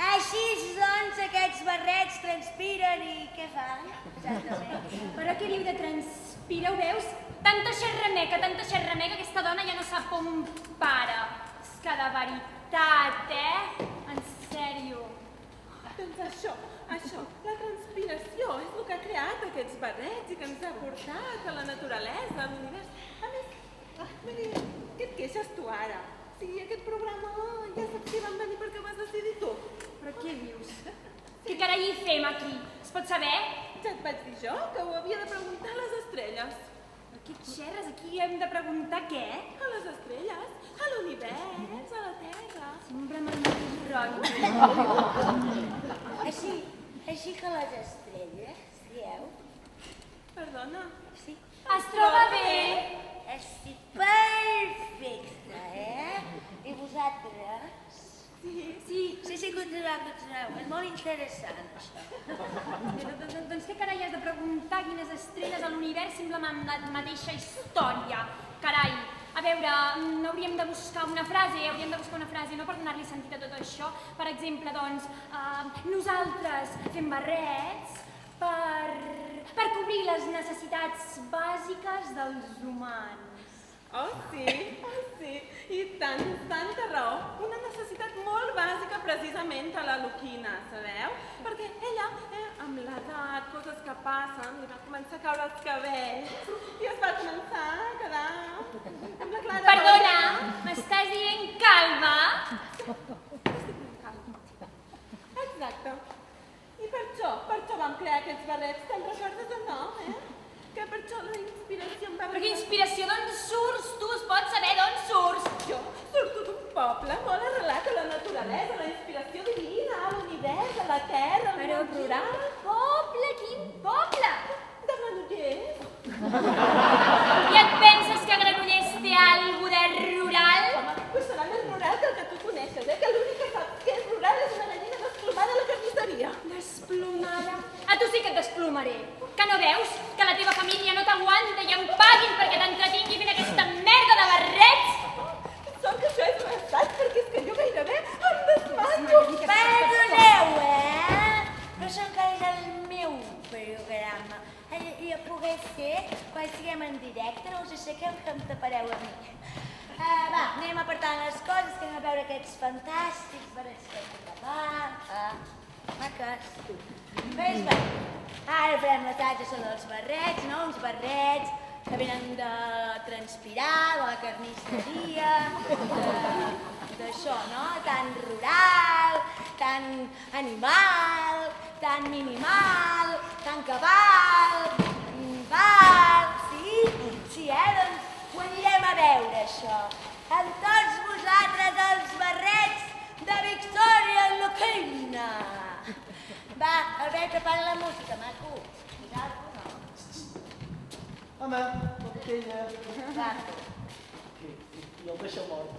Així, doncs, aquests barrets transpiren i què fan? Exactament. Però què diu de transpira, ho veus? Tanta xerrameca, que aquesta dona ja no sap on para. És que de veritat, En sèrio. Doncs això, la transpiració és el que ha creat aquests barrets i que ens ha portat a la naturalesa, a l'univers. A més, què et queixes tu ara? Sí, aquest programa ja saps que vam venir perquè vas decidir tu. Però què dius? Què carai hi fem aquí? Es pot saber? Ja et vaig dir jo que ho havia de preguntar a les estrelles. Però què xerres? Aquí hem de preguntar què? A les estrelles, a l'univers, a la Terra. Sempre amb el mateix rotllo. Així que les estrelles, dieu? Perdona? Sí. Es troba bé? Estic perfecta, I vosaltres? Sí, continueu. És molt interessant, això. Doncs què carai has de preguntar quines estrelles a l'univers semblen amb la mateixa història? Carai, a veure, no hauríem de buscar una frase, no per donar-li sentit a tot això. Per exemple, doncs, nosaltres fem barrets per cobrir les necessitats bàsiques dels humans. Oh, sí, i tanta raó. Una necessitat molt bàsica precisament a la Luquina, sabeu? Perquè ella, amb l'edat, coses que passen, li va començar a caure els cabells i es va començar a quedar amb la clara... Perdona, m'estàs dient calma? Estic ben calma. Exacte. I per això vam crear aquests barrets. Te'n recordes o no, Que per això la inspiració em va... Però quina inspiració? D'on surts? Tu es pot saber d'on surts? Jo surto d'un poble molt arrelat a la naturalesa, la inspiració divina, a l'univers, a la terra, al món rural. Quin poble? De Granollers. I et penses que Granollers té alguna de rural? Home, pues serà més rural que el que tu coneixes, que l'únic que saps que és rural és una gallina desplomada a la carnisseria. Desplomada? A tu sí que et desplomaré. Que no veus que la teva família no t'aguanta i em paguin perquè t'entretingui fent aquesta merda de barrets? Sort que això és un assaig, perquè és que jo gairebé em desmaio. Perdoneu, però això encara és el meu programa. I a poder ser, quan siguem en directe, no us aixequeu que em tapareu a mi. Va, anem apartant les coses, que anem a veure aquests fantàstics barrets que hem tapar. Maques. Ves bé. Ara farem l'assatge sobre els barrets, no? Uns barrets que venen de transpirar, de la carnisseria, d'això, no? Tan rural, tan animal, tan minimal, tan cabal, sí? Sí, doncs ho anirem a veure, això. Amb tots vosaltres, els barrets de Victoria Luquina. Va, Albert, apaga la música, maco. Vosaltres no. Home, la botella. Va. I el deixa mort.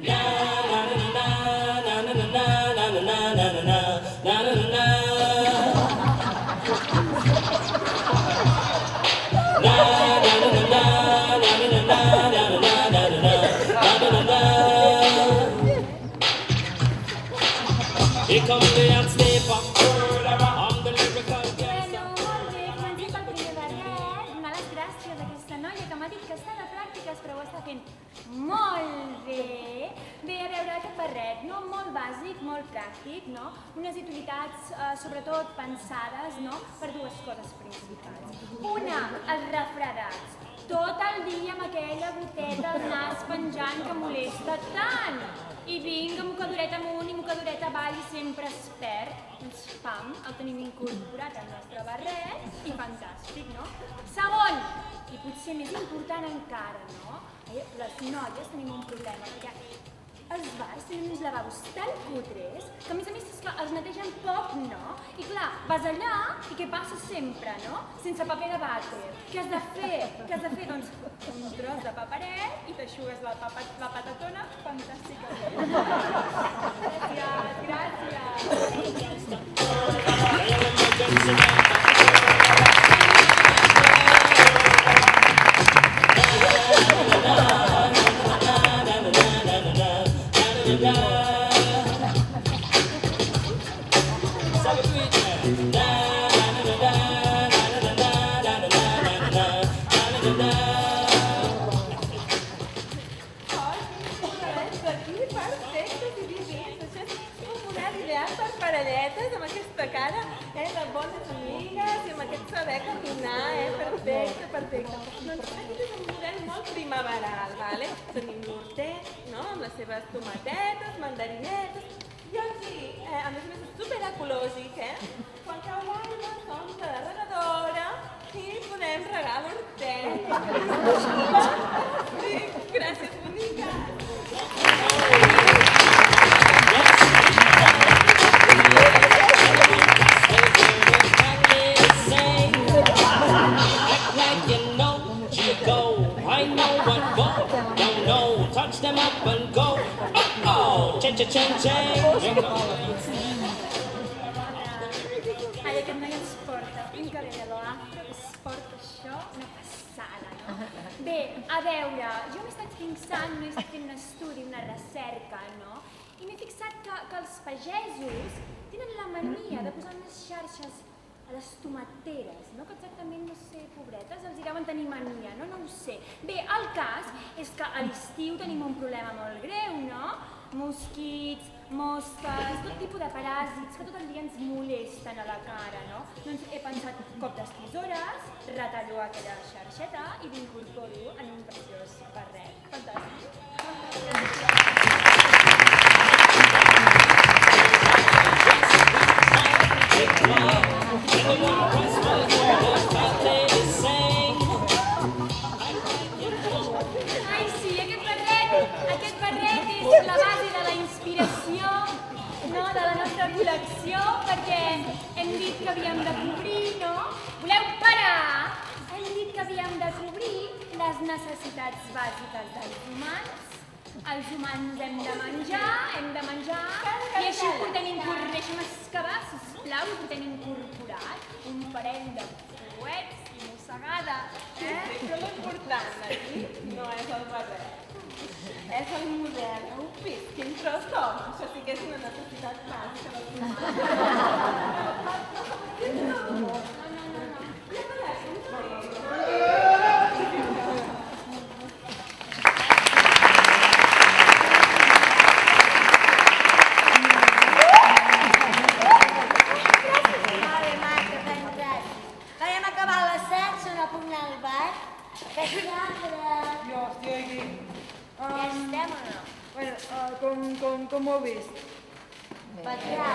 Na na na na na na na na na molt bé, comencem pel primer barret. Donar les gràcies a aquesta noia que m'ha dit que està de pràctiques, però ho està fent molt bé. Bé, a veure, aquest barret, no? Molt bàsic, molt pràctic, no? Unes utilitats, sobretot, pensades, no? Per dues coses principals. Una, els refredats. Tot el dia amb aquella goteta al nas penjant que molesta tant. I vinga, mocadoreta amunt i mocadoreta avall i sempre es perd. Doncs pam, el tenim incorporat al nostre barret i fantàstic, no? Segon, i potser més important encara, no? Les noies tenim un problema, perquè els bars tenen uns lavabos tan cutres que a més és que els netegen poc, no? I clar, vas allà i què passa sempre, no? Sense paper de vàter. Què has de fer? Què has de fer? Doncs un tros de paperet i t'aixugues la patatona fantàsticament. Gràcies, gràcies. Parelletes amb aquesta cara de bones amigues i amb aquest saber caminar, perfecte, perfecte. Doncs aquest és un model molt primaveral, vale? Tenim l'hortet, no?, amb les seves tomatetes, mandarinetes, i aquí, a més és superecològic, quan cau l'aigua s'omple de regadora i podem regar l'hortet. Sí, gràcies, boniques. I know what for, don't know, touch them up and go. Oh, cha-cha-cha-cha. Ai, aquest noi ens porta un cabello afro, que es porta això, una passada, no? Bé, a veure, jo m'he estat fixant, m'he estat fent un estudi, una recerca, no? I m'he fixat que els pagesos tenen la mania de posar unes xarxes a les tomateres, no? Que exactament, no sé, pobretes, els hi deuen tenir mania, no? No ho sé. Bé, el cas és que a l'estiu tenim un problema molt greu, no? Mosquits, mosques, tot tipus de paràsits que tot el dia ens molesten a la cara, no? Doncs he pensat cop de tisores, retallo aquella xarxeta i l'incorporo en un preciós barret. Fantàstic. Ai, sí, aquest barret és la base de la inspiració, no?, de la nostra col·lecció, perquè hem dit que havíem de cobrir, no? Voleu parar? Hem dit que havíem de cobrir les necessitats bàsiques dels humans. Els humans hem de menjar, i així ho portem incorporat. Deixa'm excavar, sisplau, ho portem incorporat. Un parell de fuets i mossegada, Però l'important aquí no és el barret, és el model. Ufis, quin tros som! Això sí que és una necessitat bàsica dels humans. No. Farem acabar a les 7, se no puc anar al bar. Que sacra! Jo estic aquí. Ja estem o no? Bueno, com ho heu vist? Patrà,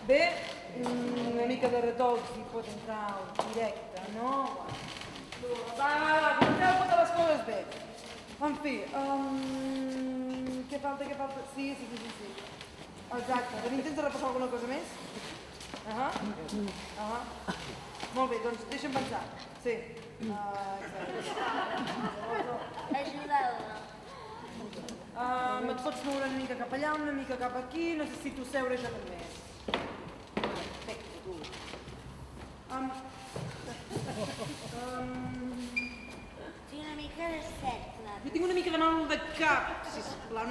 Bé, una mica de retocs i pot entrar directe, no? Va, comenceu totes les coses bé. En fi, què falta? Sí. Exacte, tenim temps de repassar alguna cosa més? Molt bé, doncs deixa'm pensar. Sí. Ajudeu-la. Et pots moure una mica cap allà, una mica cap aquí, necessito seure jo també. Perfecte, tu. Tinc una mica de set, clar. Jo tinc una mica de mal de cap, sisplau. sisplau,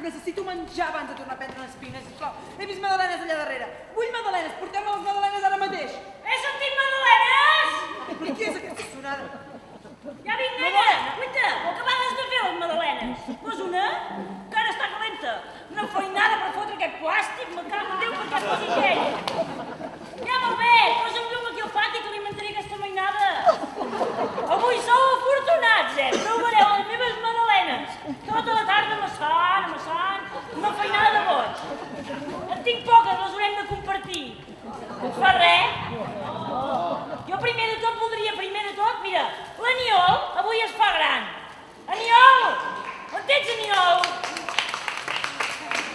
necessito menjar abans de tornar a prendre unes espines, sisplau. He vist magdalenes allà darrere. Vull magdalenes, portem-me les magdalenes ara mateix. He sentit magdalenes? Per què és aquesta sonada? Ja vinc, nena! Guaita, ho acabades de fer, les magdalenes. Pos una, que ara està calenta. Una feinada per fotre aquest plàstic, me cago en Déu, perquè posi ell. Ja molt bé, posa'm llum aquí al pati que alimentaré aquesta mainada. Avui sou afortunats, provareu les meves magdalenes. Tota la tarda amassant, una feinada de boig. En tinc poques, les haurem de compartir. Us fa res? Jo primer de tot, mira, l'Aniol avui es fa gran. Aniol! On ets, Aniol?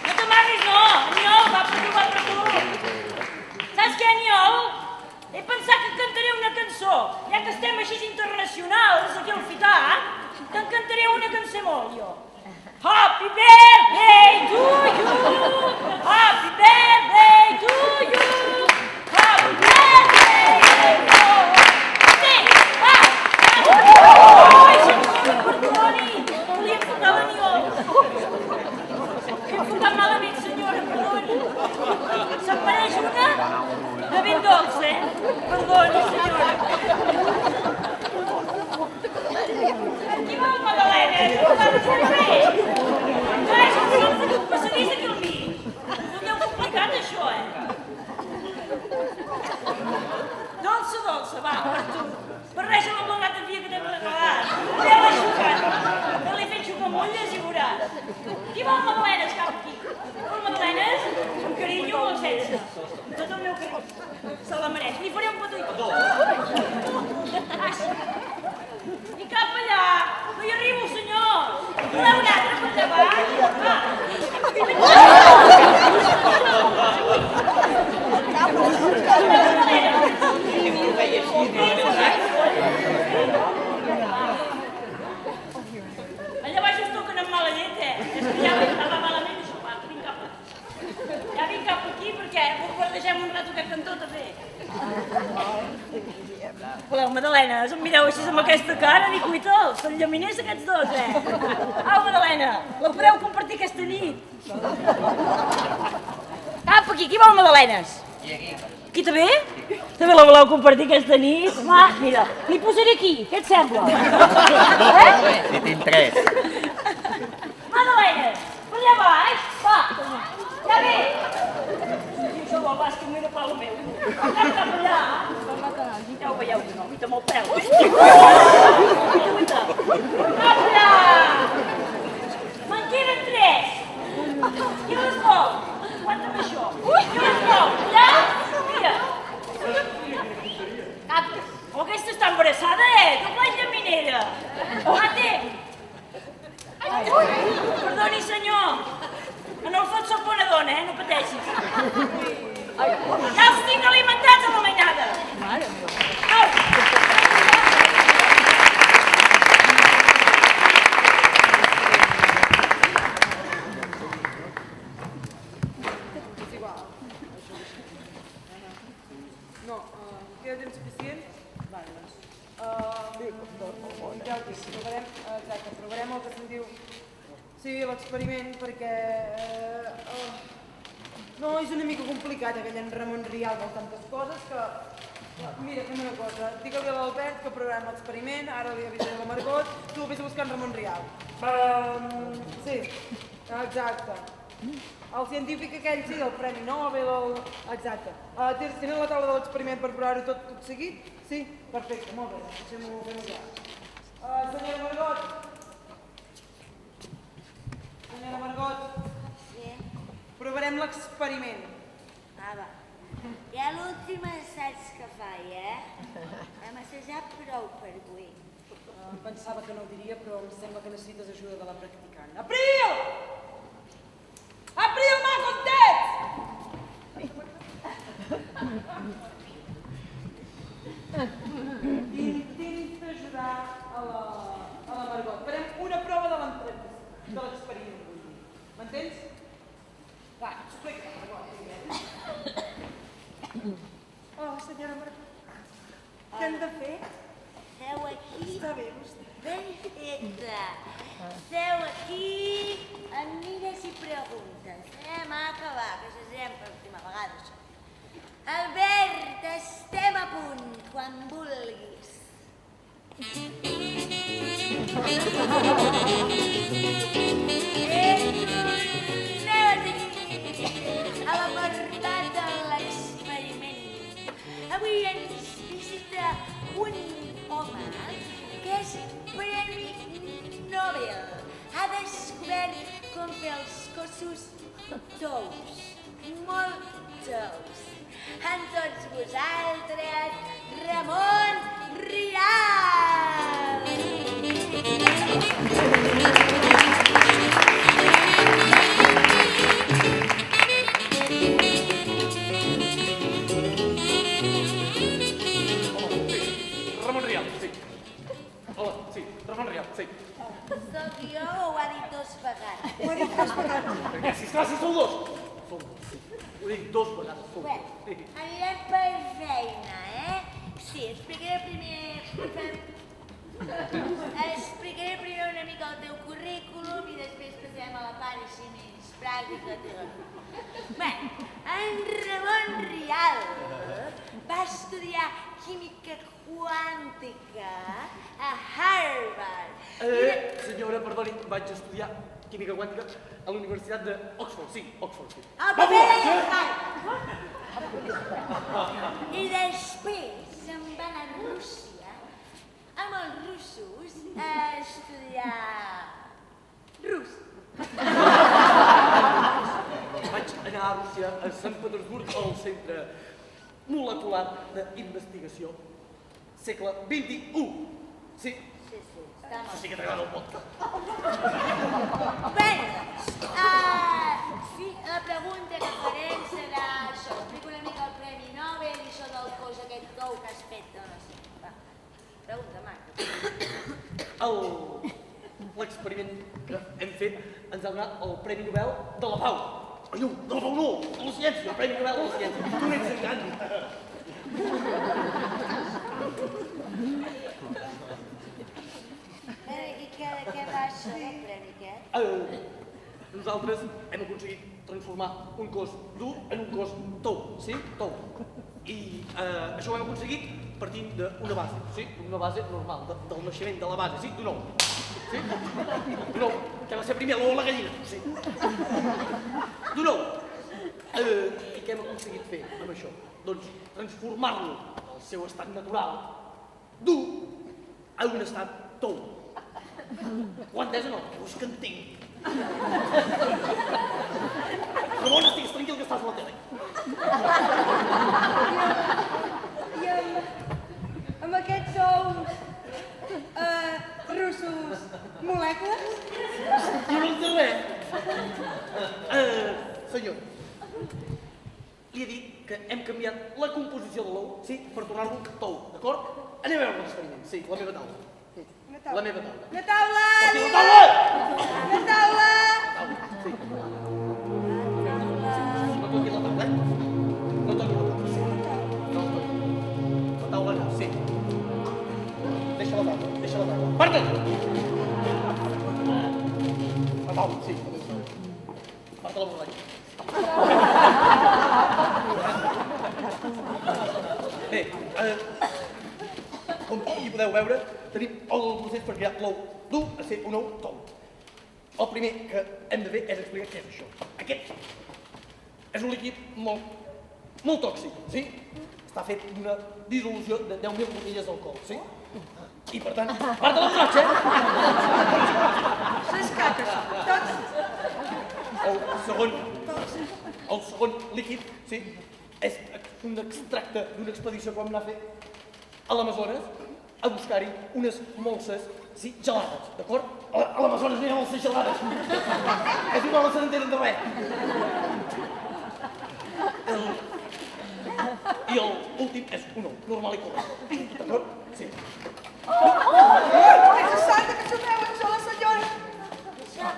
No t'amaguis, no! Aniol, va per tu! Saps què, Aniol? He pensat que et cantaré una cançó. Ja que estem així internacionals, aquí al Fitar, te'n cantaré una cançó, jo. Happy birthday to you! Happy birthday to you! Happy birthday to you! Ai, senyora, perdoni! Volia enfocar l'Aniol. He enfocat malament, senyora, perdoni. Se'n mereix una de ben dolça, Perdoni, senyora. Qui vol magdalenes? No va de fer res. Clar, és un passadís aquí al mig. No deu complicat, això, Dolça, va, per tu. Barreja-la amb el gat de fia que t'hem regalat. Ja l'has xucat. Que l'he fet xucar molles i veuràs. Qui vol magdalenes cap aquí? Vol magdalenes? Amb carinyo o sense? Tot el meu carinyo. Se la mereix. Li faré un petó. I cap allà. No hi arribo, senyor. Voleu una altra per davant? Allà baix es toquen amb mala llet, És que ja estava malament això, va, ja vinc cap aquí perquè bombardegem un rato aquest cantó també. Voleu magdalenes? Em mireu així amb aquesta cara? Dic, cuita'l, són llaminers aquests dos, Au, magdalena, la podeu compartir aquesta nit. Cap aquí, qui vol magdalenes? Aquí també? També la voleu compartir aquesta nit? Va, mira, li posaré aquí, què et sembla? Si tinc 3. Magdalenes, per allà baix, va, ja ve. Si això vol vas que m'he de pal el meu. Cap allà. Ja ho veieu, que no, guita molt peu. Guita. Cap allà. Me'n queden 3. Qui les vol? Aguanta'm això. Qui les vol? Allà? Mira. Cap. Oh, aquesta està embarassada, Que plany de minera. Mate. Perdoni, senyor. En el fons soc bona dona, no pateixis. Ja els tinc alimentats a la mainada. Au. No, queda temps suficient? Vale, doncs. Provarem el que se'n diu l'experiment perquè... No, és una mica complicat aquell en Ramon Rial vol tantes coses que... Mira, fem una cosa, digue-li a l'Albert que provarem l'experiment, ara li avisaré a la Margot, tu vés a buscar en Ramon Rial. Sí, exacte. El científic aquell, sí, del Premi Nobel, exacte. Tenen la taula de l'experiment per provar-ho tot seguit? Sí? Perfecte, molt bé, deixem-ho ja. Senyora Margot. Senyora Margot. Sí? Provarem l'experiment. Va. Ja l'últim assaig que faig, Hem assajat prou per avui. Pensava que no ho diria, però em sembla que necessites ajuda de la practicant. April! April, mà, contents! Intenta ajudar a la Margot. Farem una prova de l'experiment. M'entens? Va, explica, Margot. Oh, senyora Margot, què hem de fer? Seu aquí. Està bé, vostè. Perfecte. Seu aquí, em mires i preguntes. Maca, va, que se sent per última vegada, això. Albert, estem a punt, quan vulguis. A l'apartat de l'experiment. Avui ens visita un home que és Premi Nobel. Ha descobert com fer els cossos tous, molt tous. Amb tots vosaltres, Ramon Rial! Ramon Rial, sí. Hola, sí, Ramon Rial, sí. Soc jo o ho ha dit dos vegades? Ho ha dit dos vegades. Perquè sisplau, si sou dos. Som dos, sí. Ho dic dos vegades, som Bé, dos. anirem per feina, Sí, explicaré primer una mica el teu currículum i després passem a la part així més pràctica. Bé, en Ramon Rial va estudiar química quàntica a Harvard. Senyora, perdoni, vaig estudiar química quàntica a la Universitat d'Oxford, sí, Oxford, sí. El paper de Harvard. I després se'n va anar a Rússia amb els russos a estudiar rus. Vaig anar a Rússia, a Sant Petersburg, al Centre Molecular d'Investigació, segle XXI. Sí. Sí, està molt Sí que t'agrada el podcast. bé. Sí, la pregunta que farem serà això. Explico una mica el Premi Nobel i això del cos aquest tou que has fet. No sé. Va, pregunta, Marc. L'experiment que hem fet ens ha donat el Premi Nobel de la Pau. Ai, no, de la Pau no, de la Ciència, el Premi Nobel de la Ciència. Tu n'ets engany. I què va això del premi aquest? Nosaltres hem aconseguit transformar un cos dur en un cos tou, sí? Tou. I això ho hem aconseguit partint d'una base, sí? Una base normal, del naixement de la base, sí? D'un ou. Sí? D'un ou, que va ser primer l'ou o la gallina, sí? D'un ou. I què hem aconseguit fer amb això? Doncs transformar-lo al seu estat natural, dur, a un estat tou. Ho ha entès o no? És que entenc. Ramon, estigues tranquil que estàs a la tele. I amb aquests ous russos molècules? Jo no entenc res. Senyor, li he dit que hem canviat la composició de l'ou, sí, per tornar-lo tou, d'acord? Anem a veure l'experiment, sí, la meva taula. La meva taula. La taula! Porti la taula! La taula! Sí. No toqui la taula, No toqui la taula, sí. No toqui. La taula no, sí. Deixa la taula. Aparta't! La taula, sí. Aparta la borratxa. Bé, com hi podeu veure, tenim el procés per crear l'ou dur a ser un ou tou. El primer que hem de fer és explicar què és això. Aquest és un líquid molt tòxic, sí? Està fet d'una dissolució de 10.000 botelles d'alcohol, sí? I per tant, part de la borratxa! S'escaca, tots. El segon líquid, sí, és un extracte d'una expedició que vam anar a fer a l'Amazones a buscar-hi unes molses, sí, gelades, d'acord? A l'Amazones no hi ha molses gelades. És igual, no se n'entenen de res. I l'últim és un ou, normal i correcte, d'acord? Sí. És santa que xupeu en sola, senyora! Això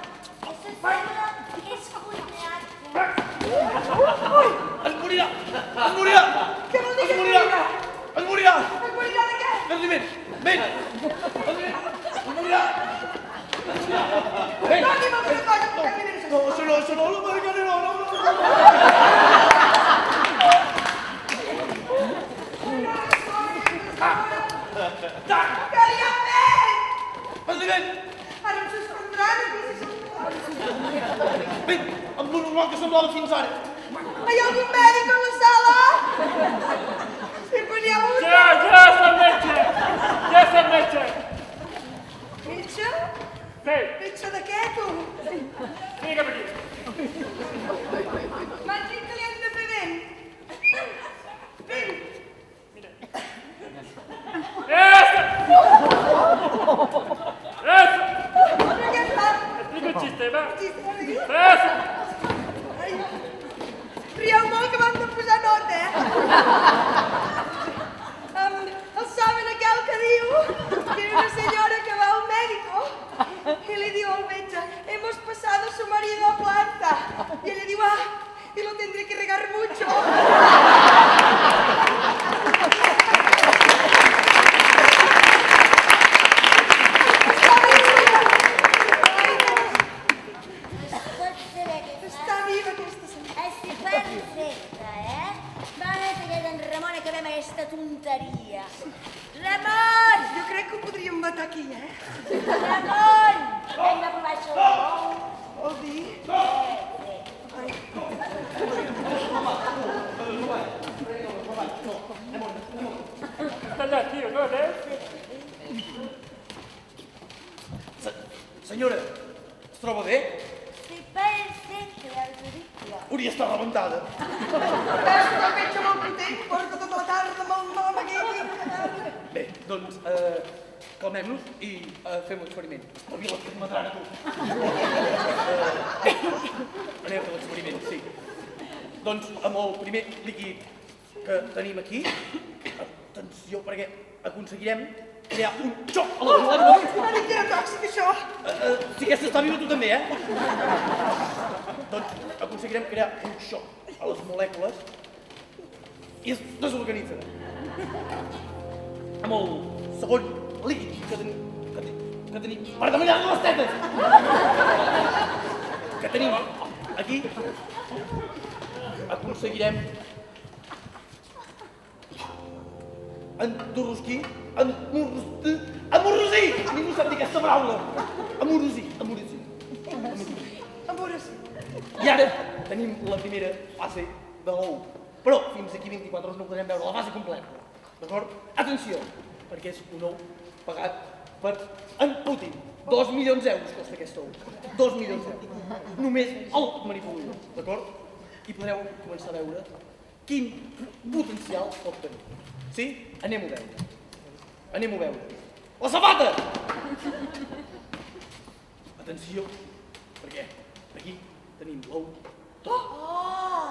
sembla que és cuinat. Es morirà! Es morirà! Què vol dir que Es morirà! Es morirà! Es morirà de què? Fes-li vent! Vent! El saben aquell que diu que una senyora que va al médico y le diu al metge, hemos pasado su marido a planta. Y ella diu, y lo tendré que regar mucho. Està viva aquesta senyora. Sí, perfecte, Vale, que en Ramon acabem aquesta tonteria. Ramon! Jo crec que ho podríem matar aquí, Ramon! Hem de provar això. Vol dir? Està allà, tio, no, Senyora, es troba bé? Sí, perfecte, ja us ho dic jo. Hauria estat rebentada. Veus que el metge molt potent, porta tota la tarda amb el nom aquí. Bé, doncs, calmem-nos i fem l'experiment. Espavila't que et mataran a tu. Anem a fer l'experiment, sí. Doncs, amb el primer líquid que tenim aquí, atenció, perquè aconseguirem crear un xoc a la molècula. M'ha dit que era tòxic, això. Si aquesta està viva, tu també, Doncs aconseguirem crear un xoc a les molècules i es desorganitzen. Amb el segon líquid que tenim per damallar les tetes, que tenim aquí, aconseguirem endorrosir, ningú sap dir aquesta paraula, amorosir. I ara tenim la primera fase de l'ou, però fins aquí 24 hores no podrem veure la fase completa, d'acord? Atenció, perquè és un ou pagat per en Putin. 2 milions d'euros costa aquest ou, 2 milions d'euros, només el manipulador, d'acord? I podreu començar a veure quin potencial pot tenir. Sí? Anem-ho a veure. La sabata! Atenció, perquè aquí tenim l'ou. Oh!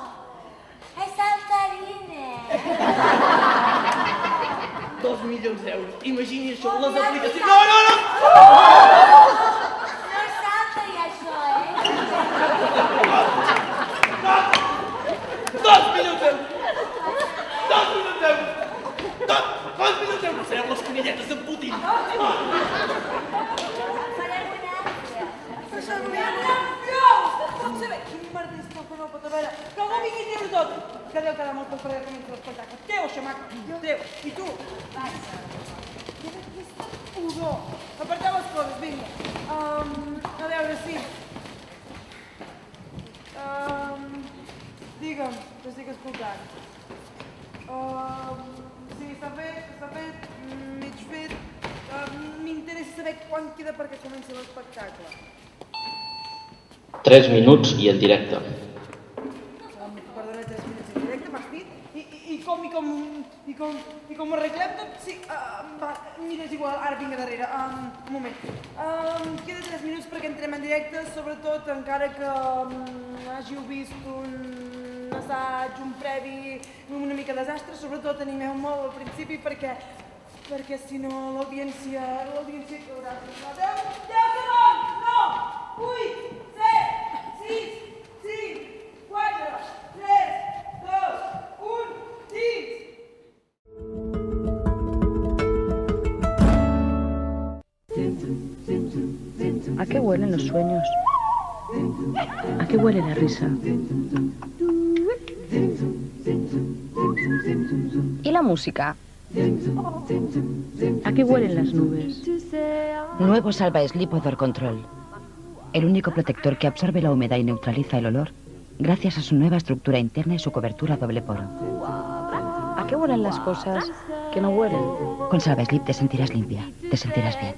És saltarina! 2 milions d'euros. Imagini això, les aplicacions... No! No salta ja això, 2 milions d'euros! 2 milions d'euros! 2 milions d'euros! Sereu les conilletes d'en Putin! Farem una altra. Pot saber quin merder és que el no pot haver. Que algú vingui a dir-ho tot. Que deu quedar molt per fer l'espectacle. Teu, xamaca, teu. I tu? Udor. Aparteu les coses, vinga. A veure, sí. Digue'm, t'estic escoltant. Sí, està fet, mig fet. M'interessa saber quan queda perquè comenci l'espectacle. 3 minuts i en directe. Perdona, 3 minuts en directe, m'has dit? I com ho arreglem tot? Sí, va, mira, és igual, ara vinga darrere. Un moment. Queda 3 minuts perquè entrem en directe, sobretot encara que hàgiu vist un assaig, un previ, una mica desastre, sobretot animeu molt al principi perquè si no l'audiència caurà. 10 segons! No! 8, 7, 6, 5, 4, 3, 2, 1, dins! ¿A qué huelen los sueños? ¿A qué huele la risa? ¿Y la música? ¿A qué huelen las nubes? Nuevo Salva Sleep Odor Control. El único protector que absorbe la humedad y neutraliza el olor gracias a su nueva estructura interna y su cobertura doble poro. ¿A qué huelen las cosas que no huelen? Con Salva Sleep te sentirás limpia, te sentirás bien.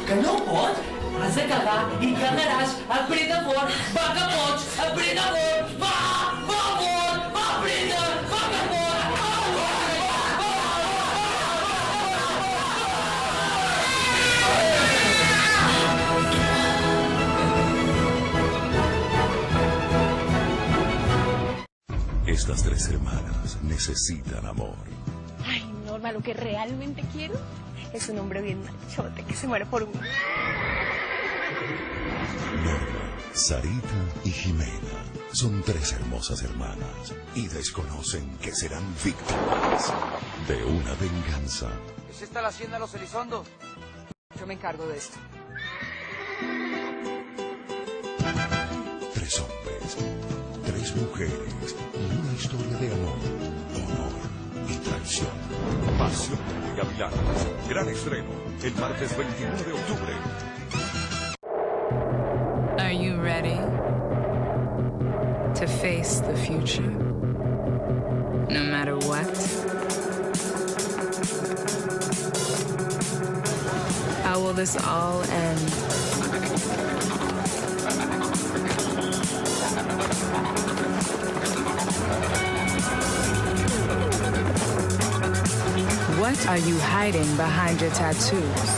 Que no pots? Has de cagar i cagaràs. Apreta fort, va que pots, apreta fort, Estas tres hermanas necesitan amor. Ay, Norma, lo que realmente quiero es un hombre bien machote que se muere por uno. Norma, Sarita y Jimena son tres hermosas hermanas y desconocen que serán víctimas de una venganza. ¿Es esta la hacienda de los Elizondos? Yo me encargo de esto. Tres hombres, tres mujeres y una historia de amor, honor y traición. Pasión de Gavilanes. Gran estreno el martes 21 de octubre. Are you ready to face the future? No matter what? How will this all end? What are you hiding behind your tattoos?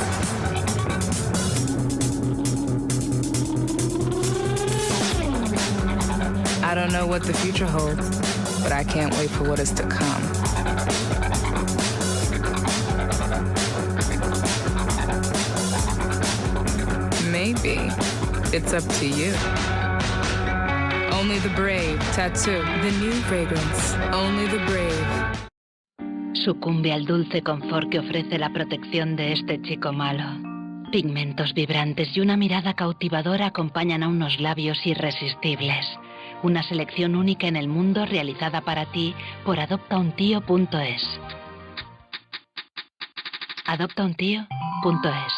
I don't know what the future holds, but I can't wait for what is to come. Maybe it's up to you. Only the brave tattoo, the new fragrance, only the brave. Sucumbe al dulce confort que ofrece la protección de este chico malo. Pigmentos vibrantes y una mirada cautivadora acompañan a unos labios irresistibles. Una selección única en el mundo realizada para ti por adoptauntío.es. Adoptauntío.es.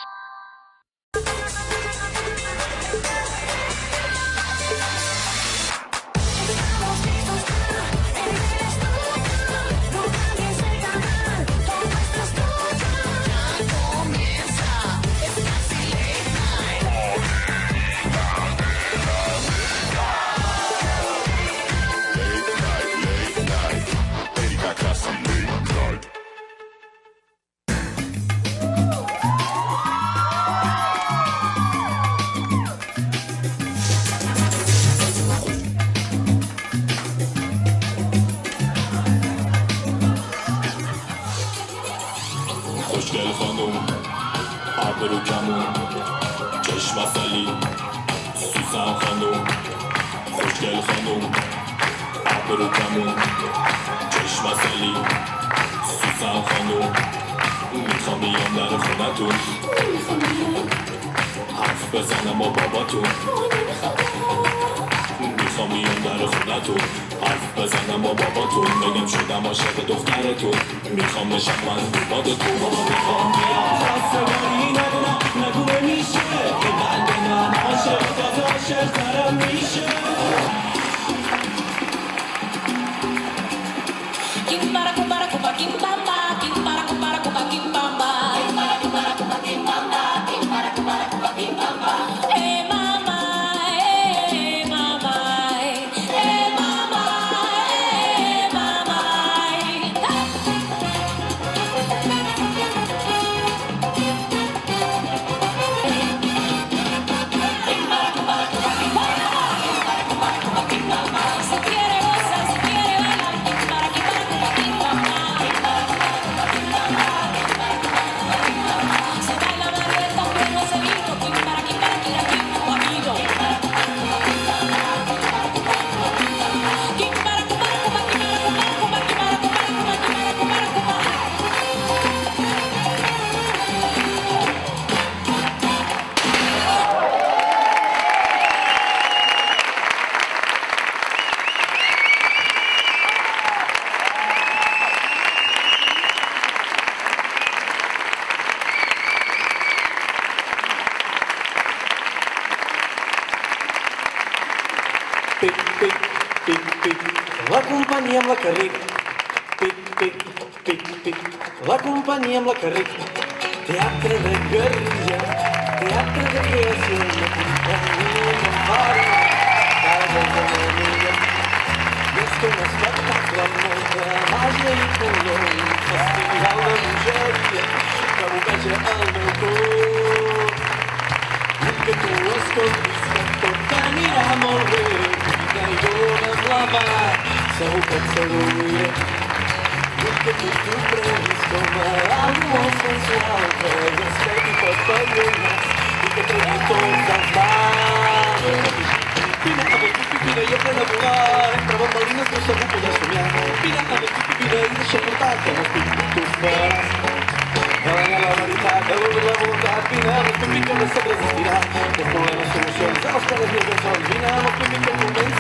خوشگل خانوم ابرو کمون چشم اصلی سوسن خانوم خوشگل خانوم ابرو کمون چشم اصلی سوسن خانوم میخوام بیام در خونتون حرف بزنم با باباتون میخوام بیام در خونتون حرف بزنم با باباتون بگم شدم عاشق دخترتون میخوام بشم من بادتون میخوام بیام خواستگاری ندونم نگو نمیشه که قلب من عاشق تازه عاشق ترم میشه Kimbara kumbara kumba kimbamba, kimbara kumbara kumba kimbamba, kimbara kumbara kumba kimbamba, kimbara kumbara kumba kimbamba. Hey mama, hey mama, hey mama, hey mama. Kimbara kumbara kumba kimbamba, kimbara kumbara kumba kimbamba. Si quiere gozar, si quiere bailar, kimbara kimbara kumba kimbamba, kimbara kumbara kumba kimbamba, kimbara kumbara kumba kimbamba. Se baila Marieta, un buen joselito, kimbara kimbara tira kimbo amigo. Kimbara kumbara kumba kimbamba, kimbara kumbara kumba kimbamba. Kimbara kumbara kumba kimbara kumbara kumba kimbara kumbara kumba kimbara kumbara kumba. Pic, pic, pic, pic, la companyia amb la Carric. Pic, pic, pic, pic, la companyia amb la Carric. Teatre de guerrilla, teatre de creació, la companyia amb fora, casa de la milla. I és que un espectacle amb molta màgia i color, un festival de bogeria que boqueja el meu cor. I que tu escoltis que tot anirà molt bé, i que hi dónes la mà. segur que et seduiré. Vull que tu prenguis com a algo sensual, que respecti papallones i que tregui tots els mals. Vine amb el pipipida i aprèn a volar, entre bambalines no segur poder somiar. Vine amb el pipipida i deixa portar que no estic tu faràs. Guanya la veritat, de l'or i la voluntat, vine amb el pipi que no se't resistirà. Els problemes, solucions, a les cares i els cançons, vine amb el pipi que convenç